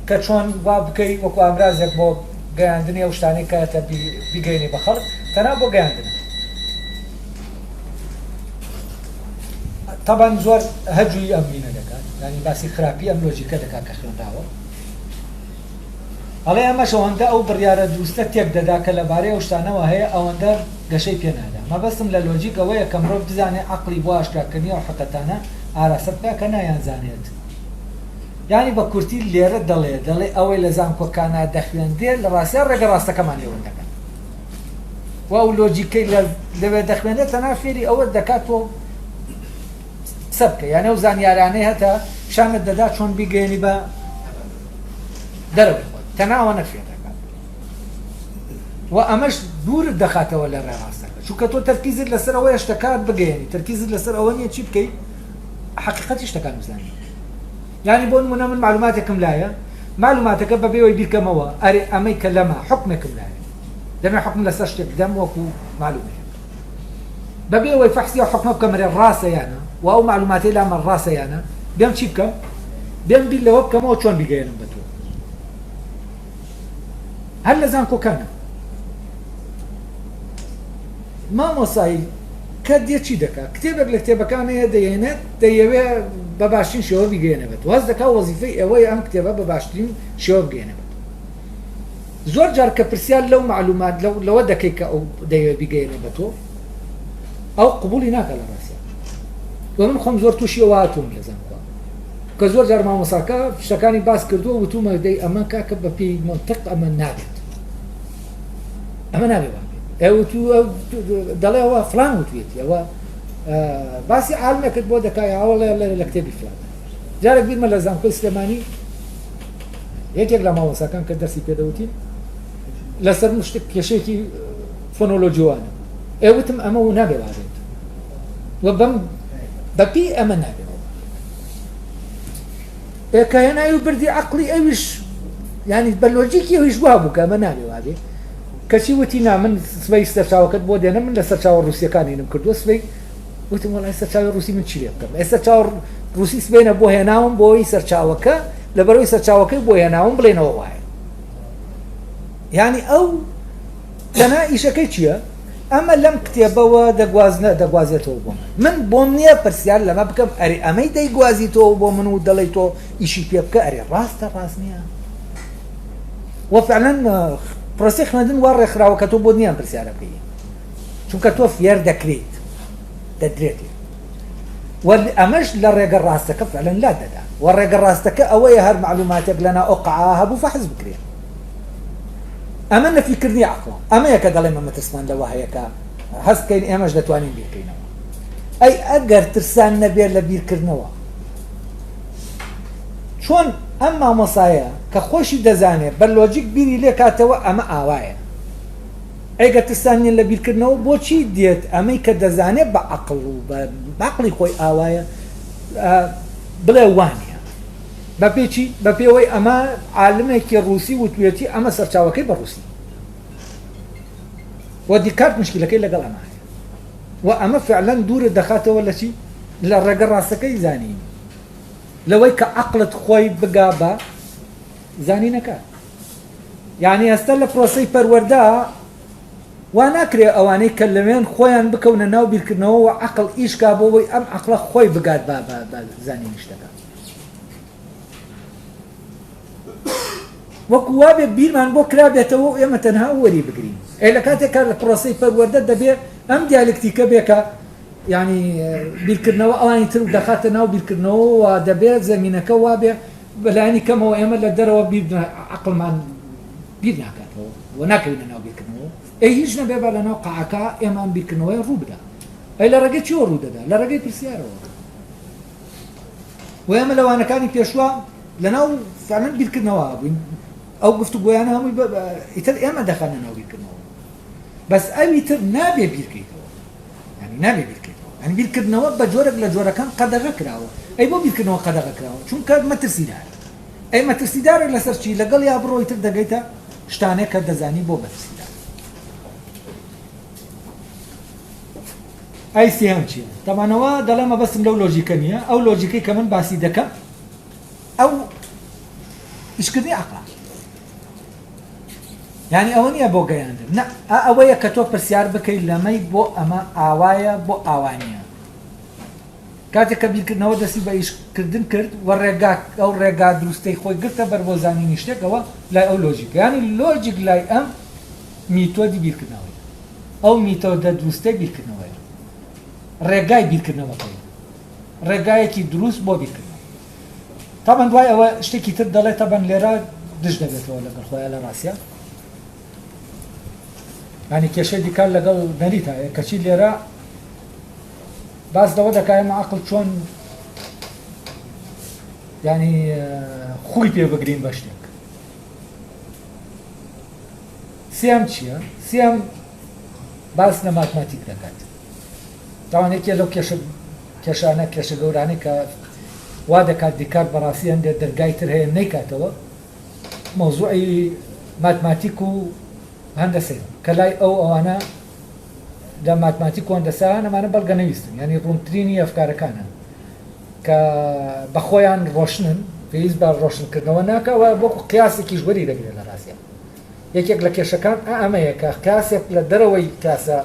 کە چۆن وا بکەیت وەکو ئامرازێک بۆ گەیاندنی ئەو شتانەی کاتە بیگەینی بە خەڵک تەنا بۆ گەیاندن طبعا زۆر هەجووی ئەم بینە دەکات ینی باسی خراپی ئەم لۆجیکە دەکات کە خوێنراوە ئەڵێ ئەمەش ئەوەندە ئەو بڕیارە دروستە تێک دەدا کە لەبارەی ئەو شتانەوە هەیە ئەوەندە گەشەی پێ نادا مەبەستم لە لۆجیک ئەوەیە کە مرۆڤ بزانێت عەقڵی بۆ ئاشکراکردنی ئەو حەقەتانە ئاراسە بکات کە نایانزانێت ینی بە کورتی لێرە دەڵێ ئەوەی لە زانکۆکانە دەخوێندێت لە ڕاستیە ڕێگە ڕاستەکەمان لێوە دەکەن و ئەو لۆجیکەی لەوێ دەخوێنێت تەنا فێری ئەوە دەکاتەوە قسە بکە یانە ئەو زانیارانەی هەتا شانت دەدا چۆن بیگەێنی بە دەرەوەی خۆت تەناوە نەفێر دەکات و ئەمەش دوورت دەخاتەوە لە ڕێڕاستەکە چونکە تۆ تەرکیزت لەسەر ئەوەیە شتەکات بگەێنی تەرکیزت لەسەر ئەوە نییە چی بکەیت حەقیقەتی شتەکان بزانی ینی بۆ نمونە من معلوماتێکم لایە معلوماتەکە بەبێەوەی بیرکەمەوە ئەرێ ئەمەی کە لەمە حکمێکم لایە دەمێ حکم لەسەر شتێک دەم وەکو معلومەیە بەبێەوەی فەحسی ئەو حکمە بکەمەرێ ڕاستە یانە و ئەو معلوماتی لامە ڕاستە یانە بێم چی بکەم بێم بیر لەوە بکەمەوە چۆن بیگەێنم بە تۆ هەر لە زانکۆکانە مامۆسایی کە دێ چی دەکات کتێبێک لە کتێبەکانەیە دەیێنێت دەیەوێ بە باشترین شێوە بیگەێنێت واز دەکات وەزیفەی ئەوەی ئەم کتێبە بە باشترین شێوە بگەێنێت زۆر جار کە پرسیار لەو معلومات لەوە دەکەی کە ئەو دەیەوێت بیگەێنێت بە تۆ ئەو قبولی ناکات لە ڕاستیە و من خۆم زۆر تووشی ئەوە هاتووم لە زانکۆ کە زۆر جار مامۆساکە شتەکانی باس کردووە وتومە دەی ئەمە کاکە بە پێی منتیق ئەمە نابێت ئەمە نابێت دەڵێ ئەوە فلان وتوێتی ئەوە باسی عالمێکت بۆ دەکای ئەوڵێ لە کتێبی فلان جارێک بیرمە لە زانکۆی سلێمانی یەکێک لە مامۆساکان کە دەرسی پێدەوتین لەسەر شتێک کێشەیەکی فۆنۆلۆجیوانە ئێوتم ئەمە و نابێ وارێت و بەم بەپی ئەمە نابێت کە هێناوی و بردی عقلی ئەویش ینی بەلۆجیکی ئەویش وا بوو کە ئەمە نابێ وابێ کەچی وتی نا من سبەی سەرچاوەکەت بۆ دێنە من لە سەرچاوە رووسیەکانینم کردووە سبەی وتم وڵای سەرچاوی رووسی من چی لێ بکەم ئێستا چاوە رووسی سبەینە بۆ هێناوم بۆی سەرچاوەکە لەبەرەوەی سەرچاوەکەی بۆ هێناوم بڵێنەوە وایە ینی ئەو تەنها ئیشەکەی چییە؟ ئەمە لەم کتێبەوە دەگوازێتەوە بۆ من بۆم نییە پرسیار لەمە بکەم ئەری ئەمەی دەیگوازیتەوە بۆ من و دەڵێی تۆ ئیشی پێ بکە ئەرێ ڕاستە ڕاست نییە وەفعلەن پرۆسی خوێندن وا ڕێکخراوە کە تۆ بۆ نییان پرسیارە بکەی چونکە تۆ فێر دەکرێت دەدرێتێ ئەمەش لە ڕێگە ڕاستەکە فعلەن لا دەدا و ڕێگە ڕاستەکە ئەوەیە هەر معلوماتێک لەنا ئۆقعا هەبوو فەحز بکرێت ئەمە نەفیکردنی عەقڵە ئەمەیە کە دەڵێ مەمە ترسمان لەوە هەیەکە هەستکەین ئێمەش دەتوانین بیرکەینەوە ئەی ئەگەر ترسان نەبێت لە بیرکردنەوە چۆن ئەم مامۆسایە کە خۆشی دەزانێت بە لۆجیک بیری لێ کاتەوە ئەمە ئاوایە ئەگە ترسان نیە لە بیرکردنەوە بۆچی دێت ئەمەی کە دەزانێت بە عەقڵ و بە عەقڵی خۆی ئاوایە بڵێ وانە بە پێچی بە پێوەی ئەمە عالمێکی ڕووسی وتوێتی ئەمە سەرچاوەکەی بە ڕووسی و دیکارت مشکلەکەی لەگەڵ ئەمە هەیە و ئەمە فعلەن دوورە دەخاتەوە لە چی لە ڕێگە ڕاستەکەی زانین لەوەی کە عەقڵت خۆی بگا بە زانینەکە یعنی ئێستا لە پرۆسەی پەروەردە وا ناکرێ ئەوانەی کە لەوێن خۆیان بکەونە ناو بیرکردنەوە و عەقڵ ئیشکا بۆەوەی ئەم عەقڵە خۆی بگات بە زانینی شتەکە وەکو وابێ بیرمان بۆ کرابێتەوە و ئێمە تەنها وەری بگرین لە کاتێکا لە پرۆسەی پەروەردە دەبێت ئەم دیالکتیکە بێکە ینی بیرکردنەوە ئەوانی تر دەخاتە ناو بیرکردنەوە و دەبێت زەمینەکە وابێ بەلایانی کەمەوە ئێمە لە دەرەوە عەقڵمان بیر ناکاتەوە و ناکەوینە ناو بیرکردنەوە هیچ نەبێ بە لە ناو قەعەکە ئێمە ئەم بیرکردنەوەی ڕوو بدە لە ڕێگەی چیوە ڕوو دەدا لە ڕێگەی پرسیارەوە و ئێمە لەوانەکانی پێشوە لەناو فعلەن بیرکردنەوە بووین ئەو گفتوگۆیانە هەمووی ئیتر ئێمە دەخانە ناو بیرکردنەوە بەس ئەوی تر نابێ بیرکەیتەوە ینی نابێ بیرکەیتەوە ئەنی بیرکردنەوە بە جۆرێک لە جۆرەکان قەدەغە کراوە ئەی بۆ بیرکردنەوە قەدەغە کراوە چونکە مەترسیدارە ئەی مەترسیدارێک لەسەر چی لەگەڵ یا بڕۆی تر دەگەیتە شتانێک کە دەزانی بۆ مەترسیدار ئەی سێهم چییە تەمانەوە دەڵێمە بەسم لەو لۆژیکە نییە ئەو لۆژیکەی کە من باسی دەکەم ئەو ئیشکردنی عەقڵە یعنی ئەوە نییە بۆ گەیاندن نە ئەوەیە کە تۆ پرسیار بکەیت لەمەی بۆ ئەمە ئاوایە بۆ ئاوانیە کاتێک کە بیرکردنەوە دەستی بە ئیشکردن کرد و ئەو ڕێگا دروستەی خۆی گرتە بەر بۆ زانینی شتێکەوە لای ئەو لۆژیکە ینی لۆجیک لای ئەم میتۆدی بیرکردنەوەی ئەو میتۆدە دروستەی بیرکردنەوەی ڕێگای بیرکردنەوەکەی ڕێگایەکی دروست بۆ بیرکردنەوە تابەن دوای ئەوە شتێکی تر دەڵێت تەبەن لێرە دش دەبێتەوە لەگەڵ خۆیان لە ڕاستە ینی کێشەی دیکار لەگەڵ نەریت هەیە کەچی لێرە باس دەوە دەکایمە عەقڵ چۆن ینی خوی پێ بگرین بە شتێک سێم چییە؟ سێم باس لە ماتماتیک دەکات تاوانێکێ لەو کێشانە کێشە گەورانەی کە وا دەکات دیکار بەڕاستی هەندێ دەرگای تر هەیە نەیکاتەوە مۆزوعی ماتماتیک و هەندەسەی کە لای ئەوانە لە ماتماتیک و هەندەسا نەمانە بەڵگە نەویستن ینی ڕوونترینی ئەفکارەکانە کە بە خۆیان ڕۆشنن پێویست بە ڕۆشنکردنەوە ناکەوە بۆکو قیاسێکی ژوەری دەگرێت لە ڕاستیە یەکێک لە کێشەکان ئەمەیە کە قیاسێک لە دەرەوەی کاسە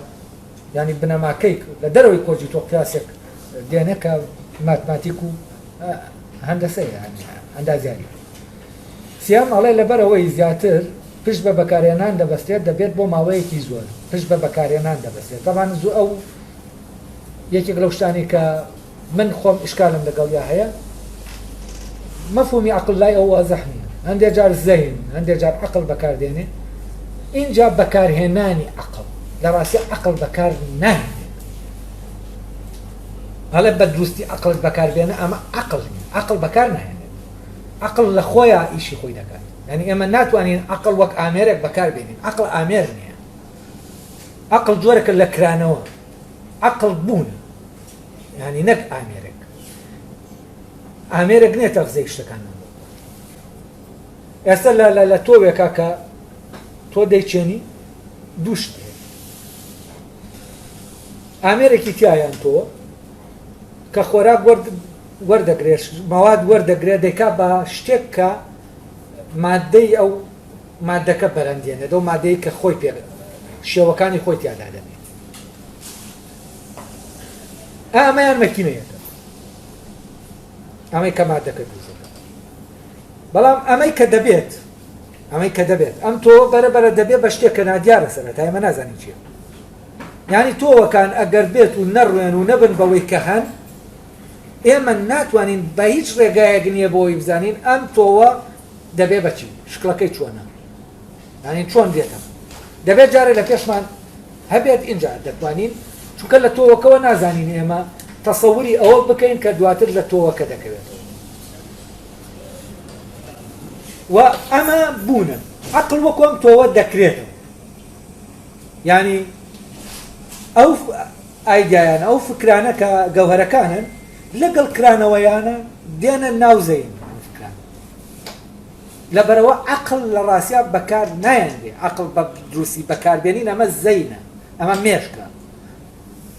ینی بنەماکەی لە دەرەوەی کۆجی تۆ قیاسێک دێنێ کە ماتماتیک و هەندەسەیە ئەندازیاری سیام ئەڵێ لەبەرەوەی زیاتر پشت بە بەکارهێنان دەبەستێت دەبێت بۆ ماوەیەکی زۆر پشت بە بەکارهێنان دەبەستێت تەمان زوو ئەو یەکێک لەو شتانی کە من خۆم ئشکالم لەگەڵیا هەیە مەفهومی عەقڵ لای ئەو وازەح نییە هەندێک جار زەین هەندێک جار عەقڵ بەکاردێنێ اینجا بەکارهێنانی عەقڵ لە ڕاستی عەقڵ بەکار ناهێنێت هەڵێ بە دروستی عەقڵت بەکاربێنە ئەمە عەقڵ نییە عەقڵ بەکار ناهێنێت عەقڵ لە خۆیان ئیشی خۆی دەکات ینی ئێمە ناتوانین عەقڵ وەک ئامێرێک بەکاربێنین عەقڵ ئامێر نییە عەقڵ جۆرێکە لە کرانەوە عەقڵ بوونە ینی نەک ئامێرێک ئامێرێک نێتە غزەی شتەکان ئێستا لە تۆوێکە کە تۆ دەیچێنی دوو شت ئامێرێکی تایان تۆ کە خۆراک وەردەگرێت مەواد وەردەگرێت دەیکا بە شتێک کە مادەی ئەو مادەکە بەرەندێنێت ئەو مادەی کە خۆی پێ شێوەکانی خۆی تیادا دەبێت ئەمەیان مەکینەیەەکە ئەمەی کە مادەکە دروستەکە بەڵام ئەمەی کە دەبێت ئەم تۆ بەرەبەرە دەبێت بە شتێک کە نادیارە سەرەتا ئێمە نازانین چییە یعنی تۆوەکان ئەگەر بێت و نەڕوێن و نەبن بەوەی کە هەن ئێمە ناتوانین بە هیچ ڕێگایەک نییە بۆی بزانین ئەم تۆوە دەبێ بەچی شکڵەکەی چۆنە یعنی چۆن دێتە دەبێت جارێ لە پێشمان هەبێت اینجا دەتوانین چونکە لە تۆوەکەوە نازانین ئێمە تەسەوری ئەوە بکەین کە دواتر لە تۆوەکە دەکەوێتەوە و ئەمە بوونە عەقڵ وەکو ئەم تۆوە دەکرێتەوە یعنی ئەو ئایدیایانە ئەو فکرانە کە گەوهرەکانن لەگەڵ کرانەوەیانە دێنە ناوزەین لەبەرەوە عەقڵ لە ڕاستیا بەکار نایەندێ عەقڵ بە دروستی بەکاربێنین ئەمە زەینە ئەمە مێشکە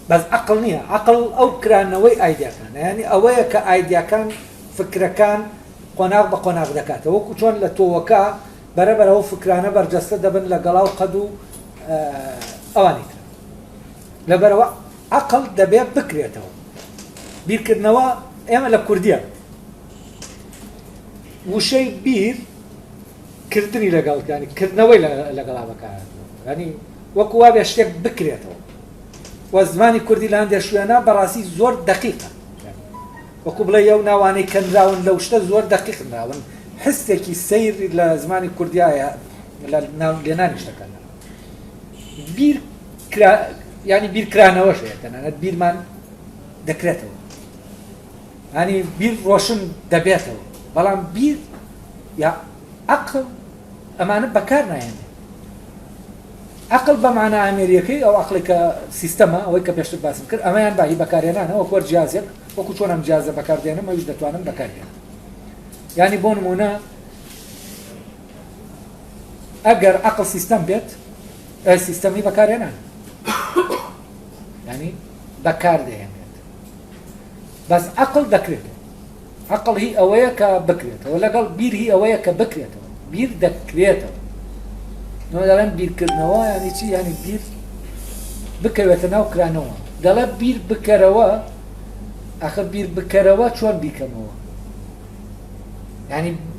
بەس عەقڵ نییە عەقڵ ئەو کرانەوەی ئایدیاکانە یعنی ئەوەیە کە ئایدیاکان فکرەکان قۆناغ بە قۆناغ دەکاتەوە وەکو چۆن لە تۆوەکە بەرەبەر ئەو فکرانە بەرجەستە دەبن لە گەڵاو قەد و ئەوانی تر لەبەرەوە عەقڵ دەبێت بکرێتەوە بیرکردنەوە ئێمە لە کوردیە وشەی بیر کردنی لەگەڵکانی کردنەوەی لەگەڵا بەکار ینی وەکو وا بێ شتێک بکرێتەوە وە زمانی کوردی لە هەندێک شوێنە بەڕاستی زۆر دەقیقە وەکو بڵێ ئەو ناوانەی کەنراون لەو شتە زۆر دەقیق نراون هەستێکی سەیر لە زمانی کوردیایە لە لێنانی شتەکەن بیر ینی بیرکرانەوەش تەنانەت بیرمان دەکرێتەوە ینی بیر ڕۆشن دەبێتەوە بەڵام بیر یا عەقڵ ئەمانە بەکار نایێنێ عەقڵ بەمانە ئامێریەکەی ئەو عەقڵی کە سیستەمە ئەوەی کە پێشتر باسم کرد ئەمەیان باهی بەکارێنانە وەکو جیازێک وەکو چۆنم جیازە بەکاردێنم ئەویش دەتوانم بەکارێنم ینی بۆ نمونە ئەگەر عەقڵ سیستەم بێت سیستەمی بەکارێنان ینی بەکاردێنێت بەس عەقڵ دەکرێتەوە عەقڵ هی ئەوەیە کە بکرێتەوە لەگەڵ بیر هی ئەوەیە کە بکرێتەوە بیر دەکرێتەوە نەوە دەڵێن بیرکردنەوە ینی چی ینی بیر بکەوێتە ناو کرانەوە دەڵێ بیر بکەرەوە ئەخە بیر بکەرەوە چۆن بیکەمەوە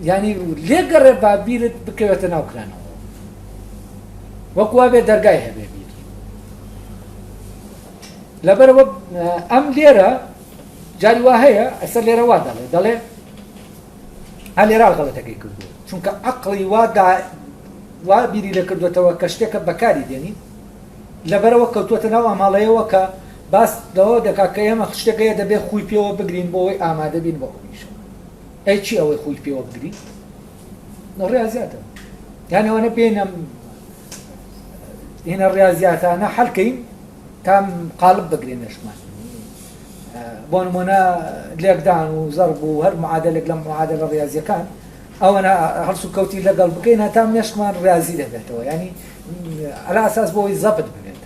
ینی لێگەڕێ با بیرت بکەوێتە ناو کرانەوە وەکو وا بێ دەرگای هەبێ بیر لەبەرەوە ئەم لێرە جاری وا هەیە ئەسەر لێرە وا دەڵێ هە لێرا غەڵەتەکەی کردووە چونکە عەقڵی وا بیری لە کردوێتەوە کە شتێکە بەکاری دێنی لەبەرەوە کەوتووەتە ناو ئاماڵەیەوە کە باس لەوە دەکات کە ئێمە شتێکەیە دەبێت خۆی پێوە بگرین بۆ ئەوەی ئامادە بین بۆ خۆیشەوە ئەی چی ئەوەی خۆی پێوە بگرین ڕێزیاتە یان ئەوەنە پێینەم هێنە ڕێزیاتانە حەڵکەین تام قالب بگرین نەشمان بۆ نمونە لێکدان و زەرب و هەر معادلێک لەم معادلە ڕێزیەکان ئەوەنە هەڵسو کەوتی لەگەڵ بکەین هەتا مێشکمان ڕێزی دەبێتەوە ینی ئەلا ئەساس بۆەوەی زەبت ببێت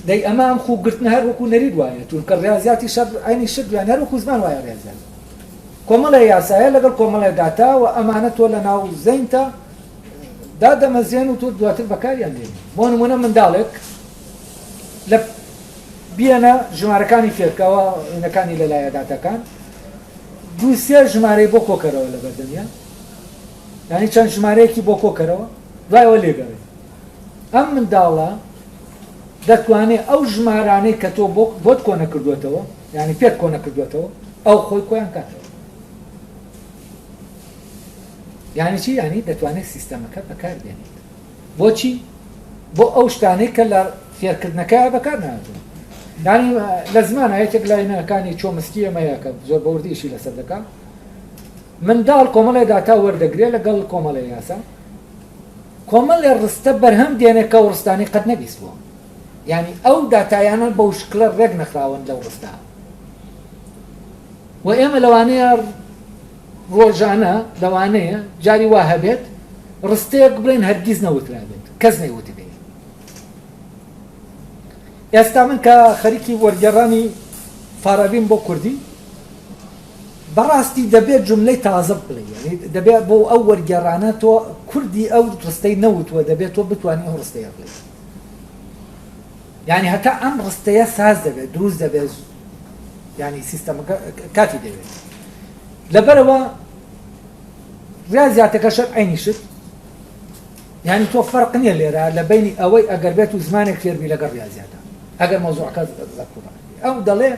دەی ئەمە ئەم خوگرتنە هەر وەکو نەرید وایە چونکە ڕێزیاتی شەر عینی شت دوان هەر وەکو زمان وایە ڕێزیات کۆمەڵی یاسایە لەگەڵ کۆمەڵی داتا و ئەمانە تۆ لە ناو زەینتە دادەمەزیێن و تۆ دواتر بەکاریان دێنی بۆ نمونە منداڵێک لە بیەنە ژمارەکانی فێرکەوە هێنەکانی لەلایە داتەکان دوو سێ ژمارەی بۆ کۆکەرەوە لە بەردەمیان ینی چەند ژمارەیەکی بۆ کۆکەرەوە دوایەوە لێگەڕێت ئەم منداڵە دەتوانێت ئەو ژمارانەی کە تۆ بۆت کۆنە کردوێتەوە ینی پێت کۆنە کردوێتەوە ئەو خۆی کۆیان کاتەوە یعنی چی ینی دەتوانێت سیستەمەکە بەکاردێنێت بۆچی بۆ ئەو شتانەی کە لە فێرکردنەکەیە بەکار نهاتوون ینی لە زمانە یەکێک لاینەکانی چۆمسکی ئەمەیە کە زۆر بەوردیشی لەسەر دەکات منداڵ کۆمەڵی داتا وەردەگرێت لەگەڵ کۆمەڵی یاسا کۆمەڵی ڕستە بەرهەم دێنێت کە ئەو ڕستانی قەت نەبیستووە ینی ئەو داتایانە بەو شکلە ڕێک نەخراون لەو ڕستا و ئێمە لەوانەیە ڕۆژانە لەوانەیە جاری وا هەبێت ڕستەیەک بڵێن هەرگیز نەوترابێت کەس نەیوتی بێت. ئێستا من کە خەریکی وەرگێڕانی فارابیم بۆ کوردی بەڕاستی دەبێت جملەی تازە بڵێ، یعنی دەبێت بۆ ئەو وەرگێڕانە تۆ کوردی ئەو ڕستەی نەوتوە دەبێت تۆ بتوانانی ئەو ڕستەیە بڵێ، یعنی هەتا ئەم ڕستەیە ساز دەبێت دروست دەبێت، یعنی سیستەمەکە کاتی دەوێت. لەبەرەوە ریاضیاتەکەشت عینیشت، یعنی تۆ فەرق نییە لێرە لە بینی ئەوەی ئەگەر بێت و زمانێک فێربی لەگەڵ ریاضیاتە ئەگەر مۆزوعەکە ئەو دەڵێ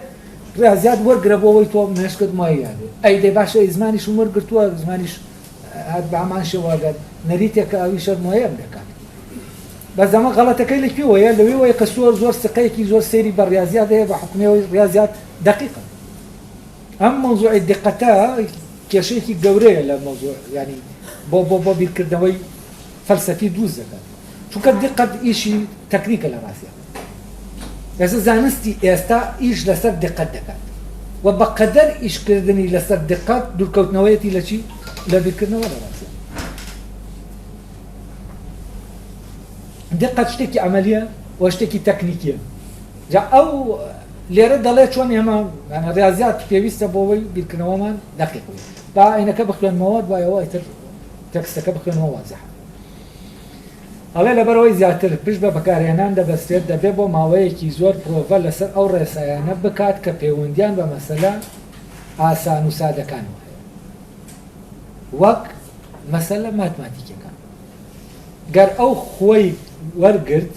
ریاضیات وەرگرە بۆەوەی تۆ مێشکت مایە ئەی دەی باشە زمانیشم وەرگرتووە زمانیش بامان شێوەگەر نەریتێکە ئەوی شەر مۆیەم دەکات. بەس ئەمە غەڵەتەکەی لەکوێوەیە لەوەیە کە زۆر سقەیەکی زۆر سێری بە ریاضیات هەیە بە حکومەوەی ریاضیات دقیقە. ئەم مۆزوعی دقەتە کێشەیەکی گەورەیە لە مۆزوع، ینی بۆ بیرکردنەوەی فەلسەفی دروست دەکات، چونکە دقت ئیشی تەکنیکە لە ڕاستیە. ئێستا زانستی ئێستا ئیش لەسەر دقت دەکات و بەقەدەر ئیشکردنی لەسەر دقت دوورکەوتنەوەیەتی لە چی؟ لە بیرکردنەوە لە ڕاستیە. دقت شتێکی عملیە و شتێکی تەکنیکیە. جا ئەو لێرە دەڵێ چۆن ئێمە ریاضیات پێویستە بۆەوەی بیرکردنەوەمان دقیق بێت. با عینەکە بخوێنمەوە دوایەوە ئیتر تەکستەکە بخوێنەوە وازەحە. ئەڵێ لەبەرەوەی زیاتر پشت بە بەکارهێنان دەبەستێت دەبێت بۆ ماوەیەکی زۆر پرۆڤە لەسەر ئەو ڕێسایانە بکات کە پەیوەندیان بە مەسەلە ئاسان و سادەکانەوە هەیە، وەک مەسەلە ماتماتیکەکان. گەر ئەو خۆی وەرگرت،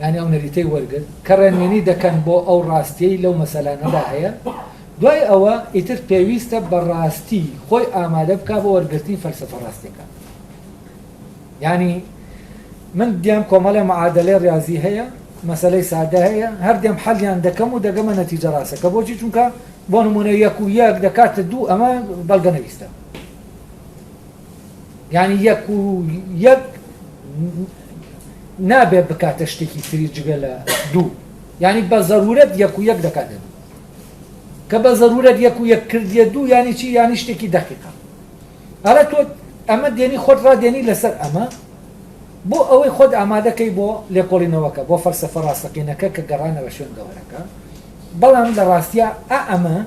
یعنی ئەو نەریتەی وەرگرت کە ڕێنمێنی دەکەن بۆ ئەو ڕاستیەی لەو مەسەلانەدا هەیە، دوای ئەوە ئیتر پێویستە بەڕاستی خۆی ئامادە بکات بۆ وەرگرتنی فەلسەفە ڕاستیەکان. یعنی من دیام کۆمەڵێ معادلەی ریاضی هەیە، مەسەلەی سادە هەیە، هەر دێم حەلیان دەکەم و دەگەمە نەتیجە ڕاستەکە. بۆچی؟ چونکە بۆ نمونە یەک و یەک دەکاتە دوو، ئەمە بەڵگە نەویستە. یعنی یەک و یەک نابێت بکاتە شتێکی تری جگە لە دوو، یعنی بە زەرورەت یەک و یەک دەکاتە دوو، کە بە زەرورەت یەک و یەک کردیە دوو یعنی چی؟ یعنی شتێکی دەقیقە. هەرە تۆ ئەمە دێنی خۆت ڕادێنی لەسەر ئەمە بۆ ئەوەی خۆت ئامادەکەی بۆ لێکۆڵینەوەکە، بۆ فەلسەفە ڕاستەقینەکە کە گەڕانە بە شوێن گەورەکە. بەڵام لە ڕاستیە ئەمە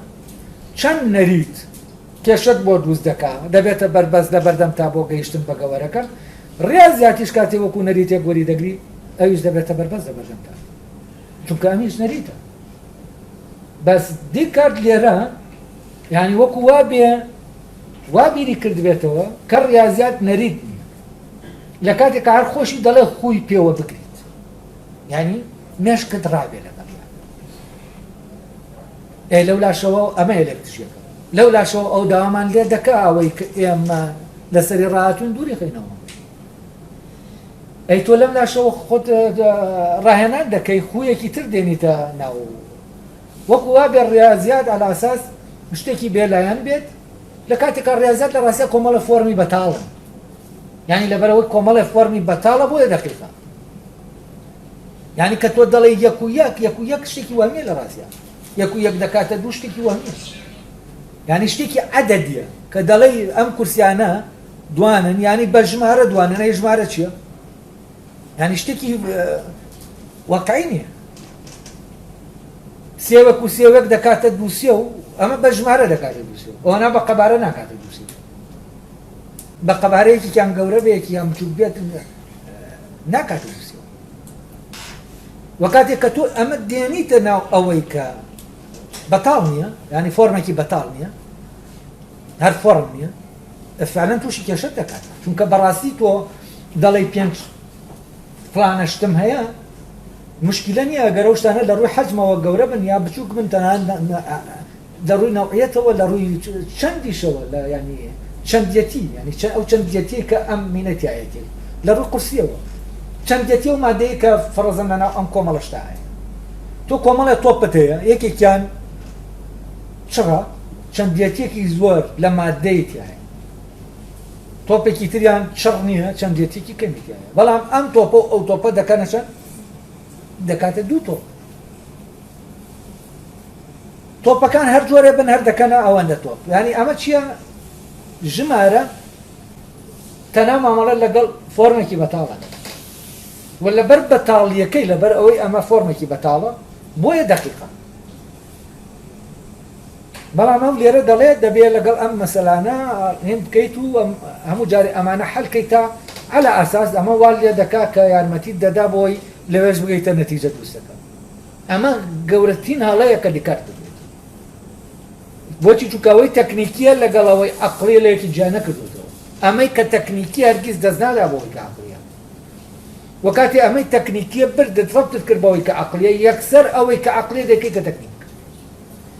چەند نەریت کێشت بۆ دروست دەکات، دەبێتە بەربەست لە بەردەم تا بۆ گەیشتن بە گەوەرەکە. ریاضیاتیش کاتێ وەکو نەریتێک وەری دەگری ئەویش دەبێتە بەربەست لە بەردەم تا، چونکە ئەمیش نەریتە. بەس دیکات لێرە یعنی وەکو وا بیری کردبێتەوە کە ریاضیات نەریت نییە، لە کاتێک هەر خۆشی دەڵێ خۆی پێوە بکریت، یعنی مێشکت ڕابێ لەگەڵ لەو لاشەوە ئەمە ئەلێکتریەکە لەو لاشەوە ئەو داوامان لێ دەکا ئەوەی کە ئێمە لەسەری ڕاهاتوون دووری خەینەوە. ئەی تۆ لەم لاشەوە خۆت ڕاهێنان دەکەی خویەکی تر دێنیتە ناو، وەکو وا بێ ریاضیات عەلە ئەساس شتێکی بێلایەن بێت، لە کاتێکە ریاضیات لە ڕاستیە کۆمەڵە فۆرمی بەتاڵن، یعنی لەبەرەوەی کۆمەڵی فۆرمی بەتاڵە بۆیە دەقیقە. یعنی کە تۆ دەڵێ یەک و یەک شتێکی وهمیە لە ڕاستیە، یەک و یەک دەکاتە دوو شتێکی وهمیە، یعنی شتێکی عەدەدیە کە دەڵێ ئەم کورسیانە دوانن، یعنی بە ژمارە دوانن. ئەی ژمارە چییە؟ یعنی شتێکی واقعی نییە. سێوەک و سێوەک دەکاتە دووسێ و ئەمە بە ژمارە دەکاتە دووسێ، ئەوەنا بە قەبارە ناکاتە دووسێ، بە قەبارەیەکی کام گەورە بەیەکی یان بچووک بێت ناکاتە دووسێ. وە کاتێک کە تۆ ئەمە دێنیتە ناو ئەوەی کە بەتاڵ نییە، یعنی فۆرمێکی بەتاڵ نییە، هەر فۆرم نییە، فعلەن تووشی کێشەت دەکات، چونکە بەڕاستی تۆ دەڵێ پێنج فلانە شتم هەیە، مشکلە نییە ئەگەر ئەو شتانە لە ڕووی حەجمەوە گەورە بن یا بچووک بن، تەنان لە ڕووی نەوعیەتەوە لە ڕووی چەندیشەوە، لە ینی چەندیەتی، ینی ئەو چەندیەتی کە ئەم مینەتیایەتی لە ڕووی قورسیەوە، چەندیەتی و مادەیە کە فەرەزەن لەناو ئەم کۆمەڵە شتا هەیە. تۆ کۆمەڵە تۆپت هەیە، یەکێکیان چڕە چەندیەتێکی زۆر لە مادەیەتی هەیە، تۆپێکی تریان چڕ نییە، چەندیەتێکی کەمیتی هەیە، بەڵام ئەم تۆپە و ئەو تۆپە دەکەنە چەند؟ دەکاتە دوو تۆپ. تۆپەکان هەر جۆرە بن هەر دەکەنە ئەوەندە تۆپ. یعنی ئەمە چییە؟ ژمارە تەنها مامەڵە لەگەڵ فۆرمێکی بەتاڵە و لەبەر بەتاڵیەکەی لەبەر ئەوەی ئەمە فۆرمێکی بەتاڵە بۆیە دەقیقە بەڵام ئەم لێرە دەڵێت دەبێت لەگەڵ ئەم مەسەلانە هێن بکەیت و هەموو جارێ ئەمانە حەلکەیت تا على ئاساس ئەمە وا لێ دەکا کە یارمەتیت دەدا بۆی لەوێش بگەیتە نەتیجە دروستەکە ئەمە گەورەترین هەڵەیە کە دیکارت دەبێت بۆچی چووکەوەی تەکنیکیە لەگەڵەوەی عەقڵی لە یەکی جیا نەکردوتەوە ئەمەی کە تەکنیکی هەرگیز دەست نادا بۆی کە عەقڵیە وەکاتی ئەمەی تەکنیکیە بردت ڕەبتت کرد بەوەی کە عەقڵیە یەکسەر ئەوەی کە عەقڵیە دەکەیتە تەکنیک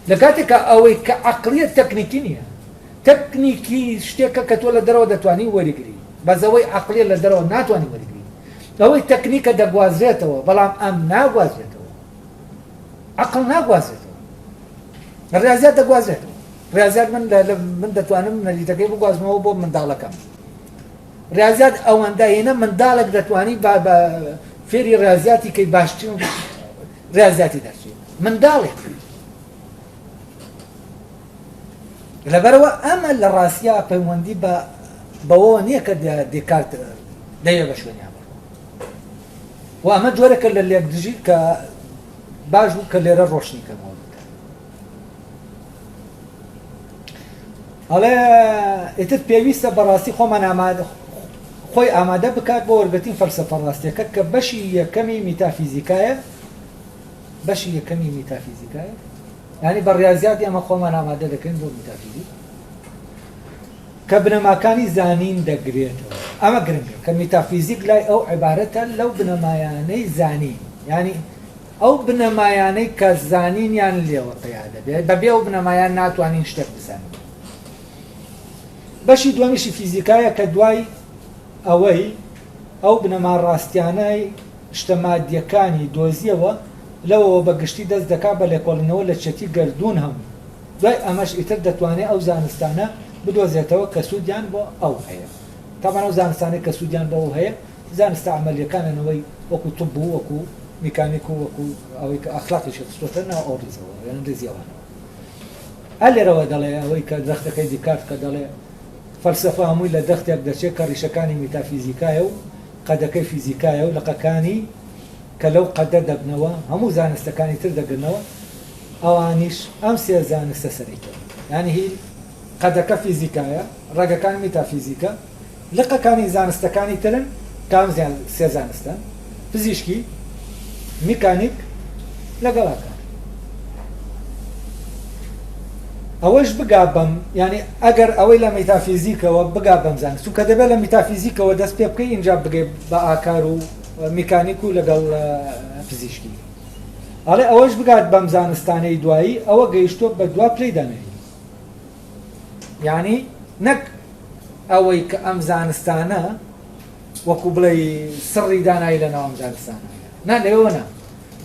لە کاتێکە ئەوەی کە عەقڵیە تەکنیکی نییە تەکنیکی شتێکە کە تۆ لە دەرەوە دەتوانی وەریگری بەزەوەی عەقڵیە لە دەرەوە ناتوانانی وەریگری ئەوەی تەکنیکە دەگوازرێتەوە بەڵام ئەم ناگوازرێتەوە عەقڵ ناگوازرێتەوە ڕاضیات دەگوازرێتەوە ڕاضیات من دەتوانم نەریتەکەی بگوازمەوە بۆ منداڵەکەم ڕاضیات ئەوەندە هێنە منداڵێک دەتوانی بە فێری ڕاضیاتی کەی باشترین ڕاضیاتی دەرچێت منداڵێک لەبەرەوە ئەمە لە ڕاستیە پەیوەندی بەوە نییە کە دیکارت دەیە بە شوێنیان و ئەمە جۆرەکە لە لێکدژی کە باش بوو کە لێرە ڕۆشنی کەمەوە هەڵێ ئیتر پێویستە بەڕاستی خۆمان خۆی ئامادە بکات بۆ وەرگرتنی فەلسەفە ڕاستیەکە کە بەشی یەکەمی میتافیزیکایە بەشی یەکەمی میتافیزیکایە یعنی بە ڕاضیاتی ئەمە خۆمان ئامادە دەکەین بۆ میتافیزیک کە بنەماکانی زانین دەگرێتەوە ئەمە گرنگە کە میتافیزیک لای ئەو عیبارەتە لەو بنەمایانەی زانین یعنی ئەو بنەمایانەی کە زانینیان لێوە پەیا دەبێت بەبێ ئەو بنەمایان ناتوانین شتێک بزانین بەشی دووەمیشی فیزیکایە کە دوای ئەوەی ئەو بنەما ڕاستیانەی شتە مادیەکانی دۆزیەوە لەوەوە بەگشتی دەست دەکا بە لێکۆڵینەوە لە چەتی گەردوون هەموو دوای ئەمەش ئیتر دەتوانێت ئەو زانستانە بدۆزێتەوە کە سوودیان بۆ ئەو هەیە تاوان ئەو زانستانەی کە سوودیان بۆ ئەو هەیە زانستە عەمەلیەکانەوەی وەکو طب و وەکو میکانیک و وەکو ئەوەی کە ئەخلاقی شتۆتە ناو ئەو ڕیزەوە یان ڕێزیەوانەوە هەر لێرەوە دەڵێ ئەوەی کە درەختەکەی دیکارت کە دەڵێ فەلسەفە هەمووی لە دەختێک دەچێت کە ڕیشەکانی میتافیزیکایە و قەدەکەی فیزیکایە و لە قەکانی کە لەو قەدە دەبنەوە هەموو زانستەکانی تر دەگرنەوە ئەوانیش ئەم سێ زانستە سەرەکەن یعنی هی قەدەکە فیزیکایە ڕێگەکانی میتافیزیکە لقەکانی زانستەکانی ترن کام سێ زانستە پزیشکی میکانیک لەگەڵاکان ئەوەش بگا بەم یعنی ئەگەر ئەوەی لە میتافیزیکەوە بگا بەم زانست چونکە دەبێت لە میتافیزیکەوە دەست پێ بکەی اینجا بگەی بە ئاکار و میکانیک و لەگەڵ پزیشکی ئەڵێ ئەوەش بگات بەم زانستانەی دوایی ئەوە گەیشتۆ بە دوا پلەی دانەوێت یعنی نەک ئەوەی کە ئەم زانستانە وەکو بڵێ سڕی دانایی لەناو ئەم زانستانە نا لەوە نا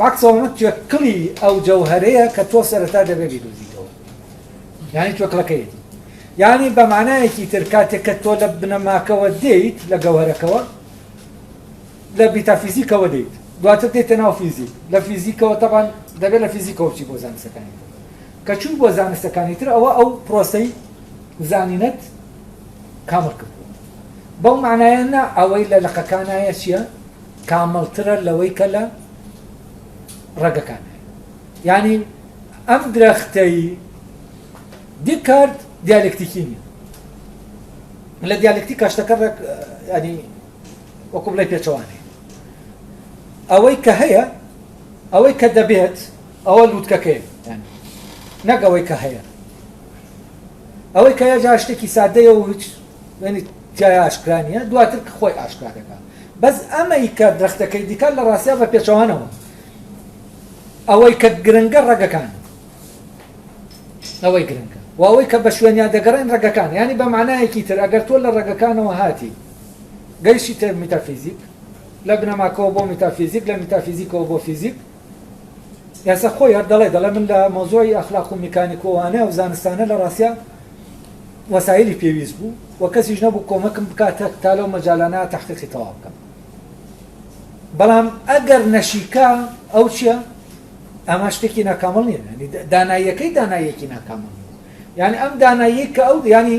باکسەوە کڵی ئەو جەوهەرەیە کە تۆ سەرەتا دەبێت بیدۆزیتەوە یعنی توێکڵەکەیەتی یعنی بە معنایەکی تر کاتێک کە تۆ لە بنەماکەوە دێیت لە گەوهرەکەوە لە میتافیزیکەوە دێیت دواتر دێتە ناو فیزیک لە فیزیکەوە تەبان دەبێت لە فیزیکەوە بچی بۆ زانستەکانی کە چوو بۆ زانستەکانی تر ئەوە ئەو پرۆسەی زانینەت کامل کردووە بەو معنایەنە ئەوەی لە لەقەکانایە چییە کامڵترە لەوەی کە لە ڕێگەکانە یعنی ئەم درەختەی دیکارت دیالکتیکی نیە لە دیالکتیک کاشتەکە ینی وەکو بڵێ پێچەوانێ ئەوەی کە هەیە ئەوەی کە دەبێت ئەوە لووتکەکەیە نەک ئەوەی کە هەیە ئەوەی کە هەیە جا شتێکی سادەیە و هیچ تیای ئاشکرانیە دواتر خۆی ئاشکرا دەکات بەس ئەمەی کە درەختەکەی دیکار لە ڕاستیە بە پێچەوانەوە ئەوەی کە گرنگە ڕێگەکان ئەوەی گرنگە و ئەوەی کە بە شوێنیان دەگەڕێن ڕێگەکان ینی بە معنایەکی تر ئەگەر تۆ لە ڕێگەکانەوە هاتی گەیشتی تر میتافیزیک لە بنەماکەوە بۆ میتافیزیک لە میتافیزیکەوە بۆ فیزیک یاسە خۆی هەر دەڵێ من لە مۆزۆی ئەخلاق و میکانیکۆوانەیە و زانستانە لە ڕاستیە وەسایلی پێویست بوو و کەسیش نەبوو کۆمەکم بکاتە تا لەو مەجالانە تەحقیقی تەواو بکەم بەڵام ئەگەر نەشیکا ئەو چییە ئەمە شتێکی ناکامل نیە داناییەکەی داناییەکی ناکامل یعنی ئەم دانایی کە ئەو ینی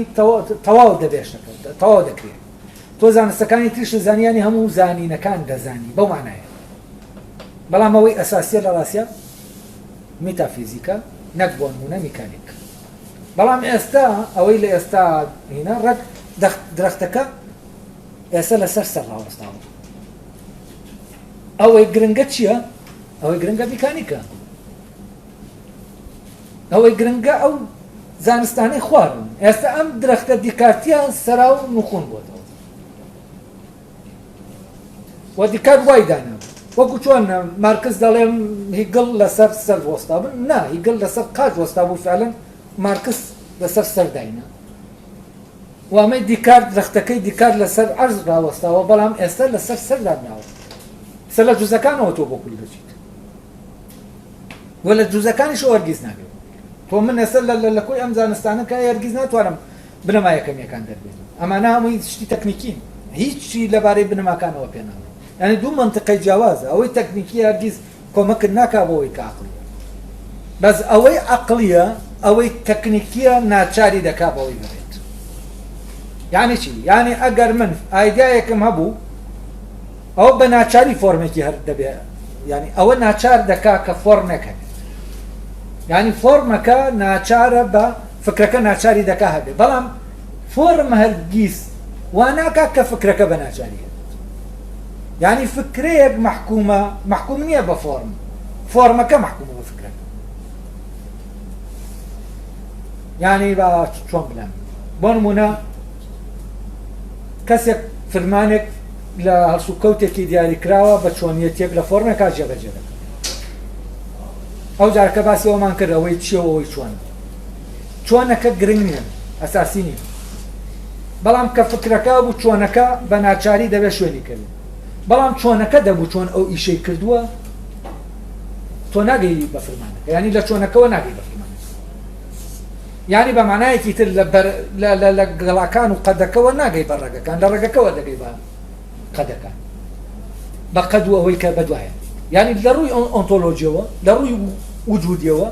تەواو دەبێشەکە تەواو دەکرێت تۆ زانستەکانی تریش زانیانی هەموو زانینەکان دەزانی بەو مانایە بەڵام ئەوەی ئەساسیە لە ڕاستیە میتافیزیکە نەک بۆ نمونە میکانیک بەڵام ئێستا ئەوەی لە ئێستا هینە ڕەک درەختەکە ئێستا لەسەر سەر ڕاوەستاوە ئەوەی گرنگە چییە؟ ئەوەی گرنگە میکانیکە ئەوەی گرنگە ئەو زانستانەی خوارن ئێستا ئەم درەختە دیکارتیە سەرا و نوخۆن بۆتەوە و دیکار وای دانا وەکو چۆن مارکس دەڵێم هیگڵ لەسەر سەر وەستا بن نا هیگڵ لەسەر قاچ وەستا بوو فعلەن مارکس لەسەر سەر داینە و ئەمەی دیکار درەختەکەی دیکار لەسەر عەرز ڕاوەستاوە بەڵام ئێستا لەسەر سەر داناوە سەر لە جوزەکانەوە تۆ بۆ کول دەچیت و لە جوزەکانیش وەرگیز نابێت تۆ من ئێستا لە کۆی ئەم زانستانە کە هەرگیز ناتوانم بنەما یەکەمیەکان دەربێت ئەمانە هەمووی شتی تەکنیکین هیچی لەبارەی بنەماکانەوە پێ ناڵێت یعنی دوو منطقەی جیاوازە ئەوەی تەکنیکی هەرگیز کۆمەکت ناکا بۆ ئەوەی کە عەقڵیە بەس ئەوەی عەقڵیە ئەوەی تەکنیکیە ناچاری دەکا بۆ ئەوەی بڕێت یعنی چی؟ یعنی ئەگەر من ئایدیایەکم هەبوو ئەوە بە ناچاری فۆرمێکی هەر دەبێت یعنی ئەوە ناچار دەکا کە فۆرمێک هەبێت یعنی فۆرمەکە ناچارە بە فکرەکە ناچاری دەکا هەبێت بەڵام فۆرم هەرگیز وا ناکا کە فکرەکە بە ناچاری هەبێت یعنی فکرەیەک محکوم نییە بە فۆرم فۆرمەکە محکومە بە فکرەکە یعنی بە چۆن بڵێم بۆ نمونە کەسێک فرمانێک لە هەڵسوکەوتێکی دیاریکراوە بە چۆنیەتێک لە فۆرمێکا جێبەجێ دەکات ئەو جارکە باسی ئەومان کرد ئەوەی چیە و ئەوەی چۆن چۆنەکە گرنگ نییە ئەساسی نییە بەڵام کە فکرەکە بوو چۆنەکە بە ناچاری دەبێت شوێنی کرد بەڵام چۆنەکە دەبوو چۆن ئەو ئیشەی کردووە تۆ ناگەی بە فرمانەکە یعنی لە چۆنەکەەوە ناگەی بە فرمانەکە یعنی بە معنایەکی تر لە گەڵاکان و قەدەکەەوە ناگەی بە ڕێگەکان لە ڕێگەکەەوە دەگەی بە قەدەکان بە قەد و ئەوەی کە بەدوایە یعنی لە ڕووی ئۆنتۆلۆژیەوە لە ڕووی وجودیەوە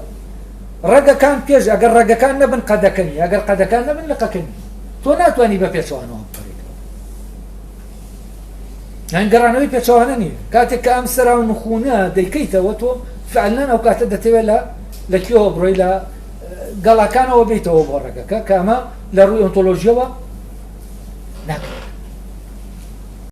ڕێگەکان پێش ئەگەر ڕێگەکان نەبن قەدەکەنی ئەگەر قەدەکان نەبن لەقەکەنی تۆ ناتوانانی بە پێچەوانەوە یعنی گەڕانەوەی پێچەوانە نیە کاتێک کە ئەم سەرا و نخونە دەیکەیتەوە تۆ فعلەن ئەو کاتە دەتەوێت لە کوێوە بڕۆی لە گەڵاکانەوە بیتەوە بۆ ڕێگەکە کە ئەمە لە ڕووی ئۆنتۆلۆژیەوە